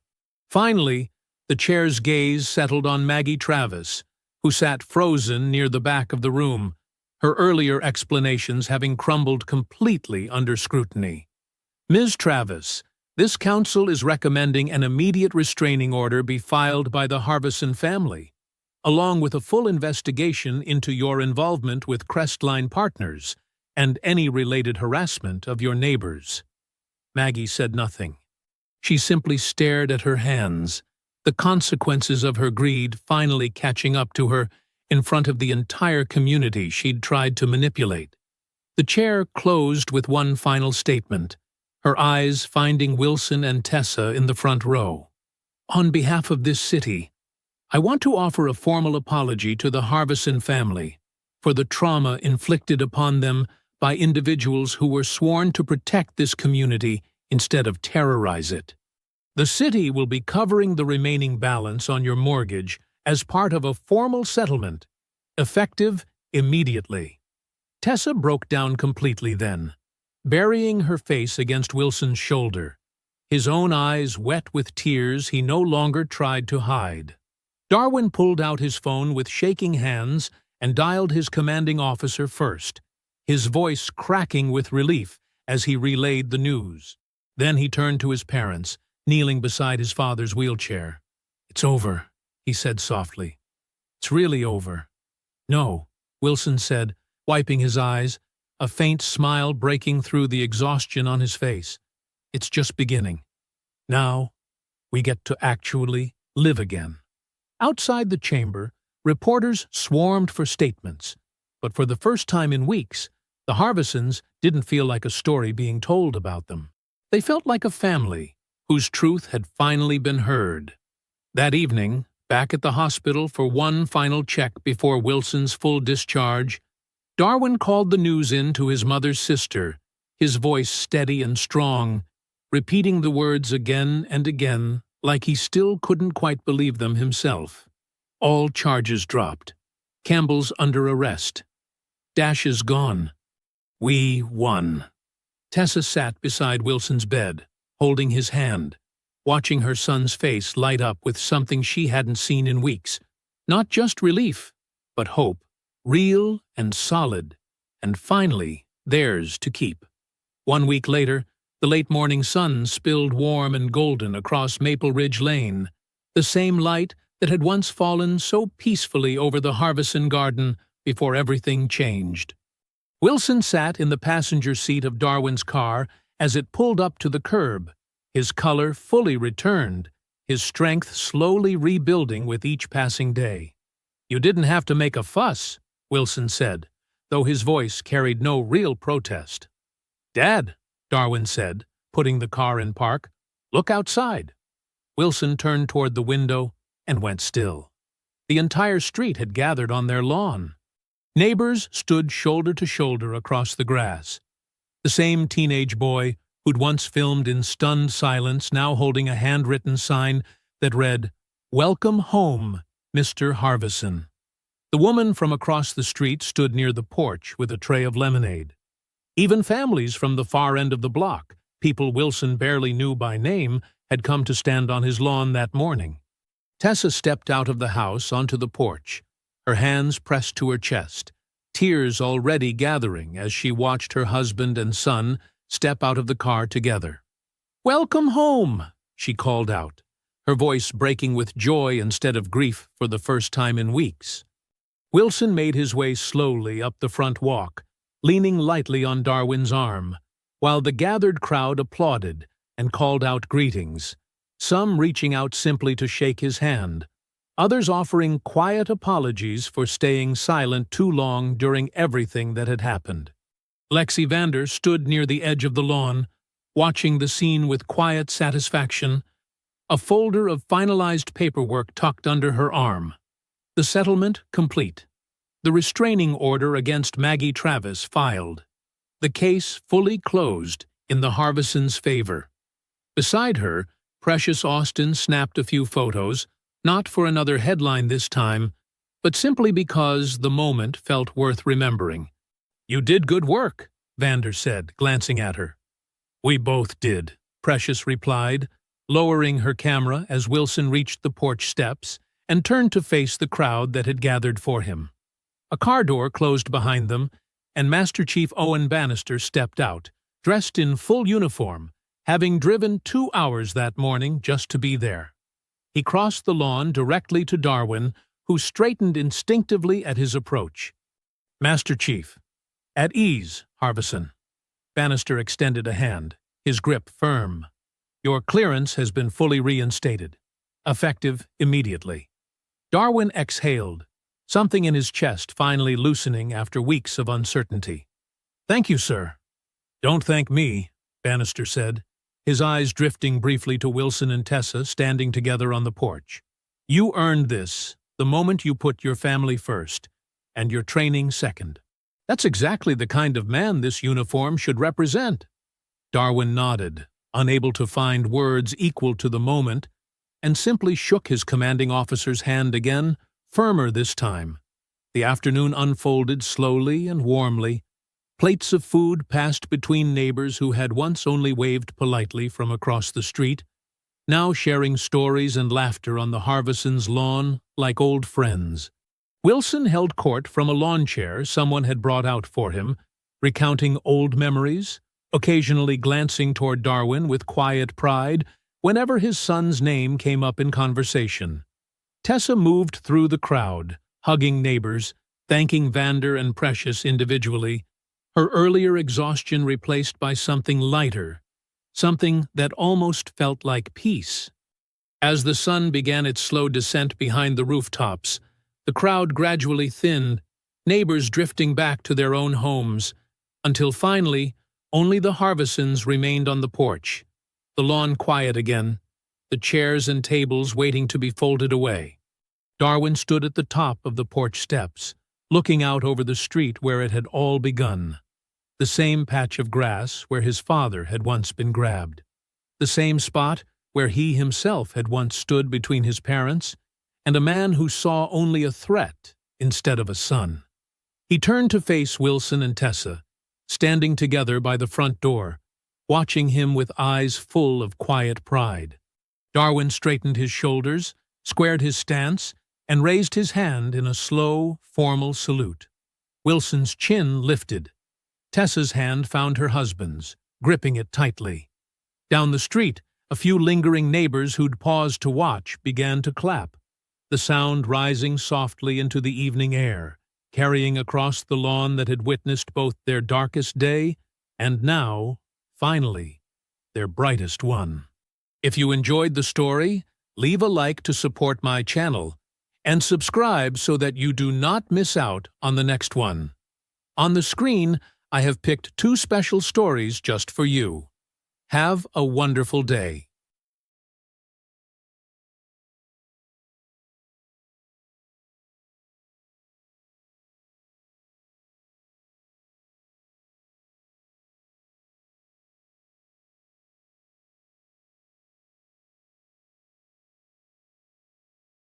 Finally, the chair's gaze settled on Maggie Travis, who sat frozen near the back of the room, her earlier explanations having crumbled completely under scrutiny. "Ms. Travis, this council is recommending an immediate restraining order be filed by the Harbison family, along with a full investigation into your involvement with Crestline Partners and any related harassment of your neighbors." Maggie said nothing. She simply stared at her hands, the consequences of her greed finally catching up to her in front of the entire community she'd tried to manipulate. The chair closed with one final statement, her eyes finding Wilson and Tessa in the front row. On behalf of this city, I want to offer a formal apology to the Harbison family for the trauma inflicted upon them by individuals who were sworn to protect this community instead of terrorize it. The city will be covering the remaining balance on your mortgage as part of a formal settlement, effective immediately. Tessa broke down completely then, burying her face against Wilson's shoulder, his own eyes wet with tears he no longer tried to hide. Darwin pulled out his phone with shaking hands and dialed his commanding officer first, his voice cracking with relief as he relayed the news. Then he turned to his parents, kneeling beside his father's wheelchair. "It's over," he said softly. "It's really over." "No," Wilson said, wiping his eyes, a faint smile breaking through the exhaustion on his face. "It's just beginning. Now, we get to actually live again." Outside the chamber, reporters swarmed for statements, but for the first time in weeks, the Harbisons didn't feel like a story being told about them. They felt like a family whose truth had finally been heard. That evening, back at the hospital for one final check before Wilson's full discharge, Darwin called the news in to his mother's sister, his voice steady and strong, repeating the words again and again like he still couldn't quite believe them himself. All charges dropped. Campbell's under arrest. Dash is gone. We won. Tessa sat beside Wilson's bed, holding his hand, watching her son's face light up with something she hadn't seen in weeks. Not just relief, but hope, real and solid, and finally theirs to keep. 1 week later, the late morning sun spilled warm and golden across Maple Ridge Lane, the same light that had once fallen so peacefully over the Harbison garden before everything changed. Wilson sat in the passenger seat of Darwin's car as it pulled up to the curb, his color fully returned, his strength slowly rebuilding with each passing day. "You didn't have to make a fuss," Wilson said, though his voice carried no real protest. "Dad," Darwin said, putting the car in park, "look outside." Wilson turned toward the window and went still. The entire street had gathered on their lawn. Neighbors stood shoulder to shoulder across the grass. The same teenage boy who'd once filmed in stunned silence now holding a handwritten sign that read, "Welcome home, Mr. Harbison." The woman from across the street stood near the porch with a tray of lemonade. Even families from the far end of the block, people Wilson barely knew by name, had come to stand on his lawn that morning. Tessa stepped out of the house onto the porch, her hands pressed to her chest, tears already gathering as she watched her husband and son step out of the car together. "Welcome home," she called out, her voice breaking with joy instead of grief for the first time in weeks. Wilson made his way slowly up the front walk, leaning lightly on Darwin's arm, while the gathered crowd applauded and called out greetings, some reaching out simply to shake his hand, others offering quiet apologies for staying silent too long during everything that had happened. Lexi Vander stood near the edge of the lawn, watching the scene with quiet satisfaction, a folder of finalized paperwork tucked under her arm. The settlement complete. The restraining order against Maggie Travis filed. The case fully closed in the Harbisons' favor. Beside her, Precious Austin snapped a few photos, not for another headline this time, but simply because the moment felt worth remembering. "You did good work," Vander said, glancing at her. "We both did," Precious replied, lowering her camera as Wilson reached the porch steps and turned to face the crowd that had gathered for him. A car door closed behind them, and Master Chief Owen Bannister stepped out, dressed in full uniform, having driven 2 hours that morning just to be there. He crossed the lawn directly to Darwin, who straightened instinctively at his approach. "Master Chief." "At ease, Harbison." Bannister extended a hand, his grip firm. "Your clearance has been fully reinstated. Effective immediately." Darwin exhaled, something in his chest finally loosening after weeks of uncertainty. "Thank you, sir." "Don't thank me," Bannister said, his eyes drifting briefly to Wilson and Tessa standing together on the porch. "You earned this the moment you put your family first, and your training second. That's exactly the kind of man this uniform should represent." Darwin nodded, unable to find words equal to the moment, and simply shook his commanding officer's hand again, firmer this time. The afternoon unfolded slowly and warmly. Plates of food passed between neighbors who had once only waved politely from across the street, now sharing stories and laughter on the Harvisons' lawn like old friends. Wilson held court from a lawn chair someone had brought out for him, recounting old memories, occasionally glancing toward Darwin with quiet pride whenever his son's name came up in conversation. Tessa moved through the crowd, hugging neighbors, thanking Vander and Precious individually, her earlier exhaustion replaced by something lighter, something that almost felt like peace. As the sun began its slow descent behind the rooftops, the crowd gradually thinned, neighbors drifting back to their own homes, until finally only the Harvisons remained on the porch, the lawn quiet again, the chairs and tables waiting to be folded away. Darwin stood at the top of the porch steps, looking out over the street where it had all begun. The same patch of grass where his father had once been grabbed. The same spot where he himself had once stood between his parents and a man who saw only a threat instead of a son. He turned to face Wilson and Tessa, standing together by the front door, watching him with eyes full of quiet pride. Darwin straightened his shoulders, squared his stance, and raised his hand in a slow, formal salute. Wilson's chin lifted. Tessa's hand found her husband's, gripping it tightly. Down the street, a few lingering neighbors who'd paused to watch began to clap, the sound rising softly into the evening air, carrying across the lawn that had witnessed both their darkest day and now, finally, their brightest one. If you enjoyed the story, leave a like to support my channel, and subscribe so that you do not miss out on the next one. On the screen, I have picked 2 special stories just for you. Have a wonderful day.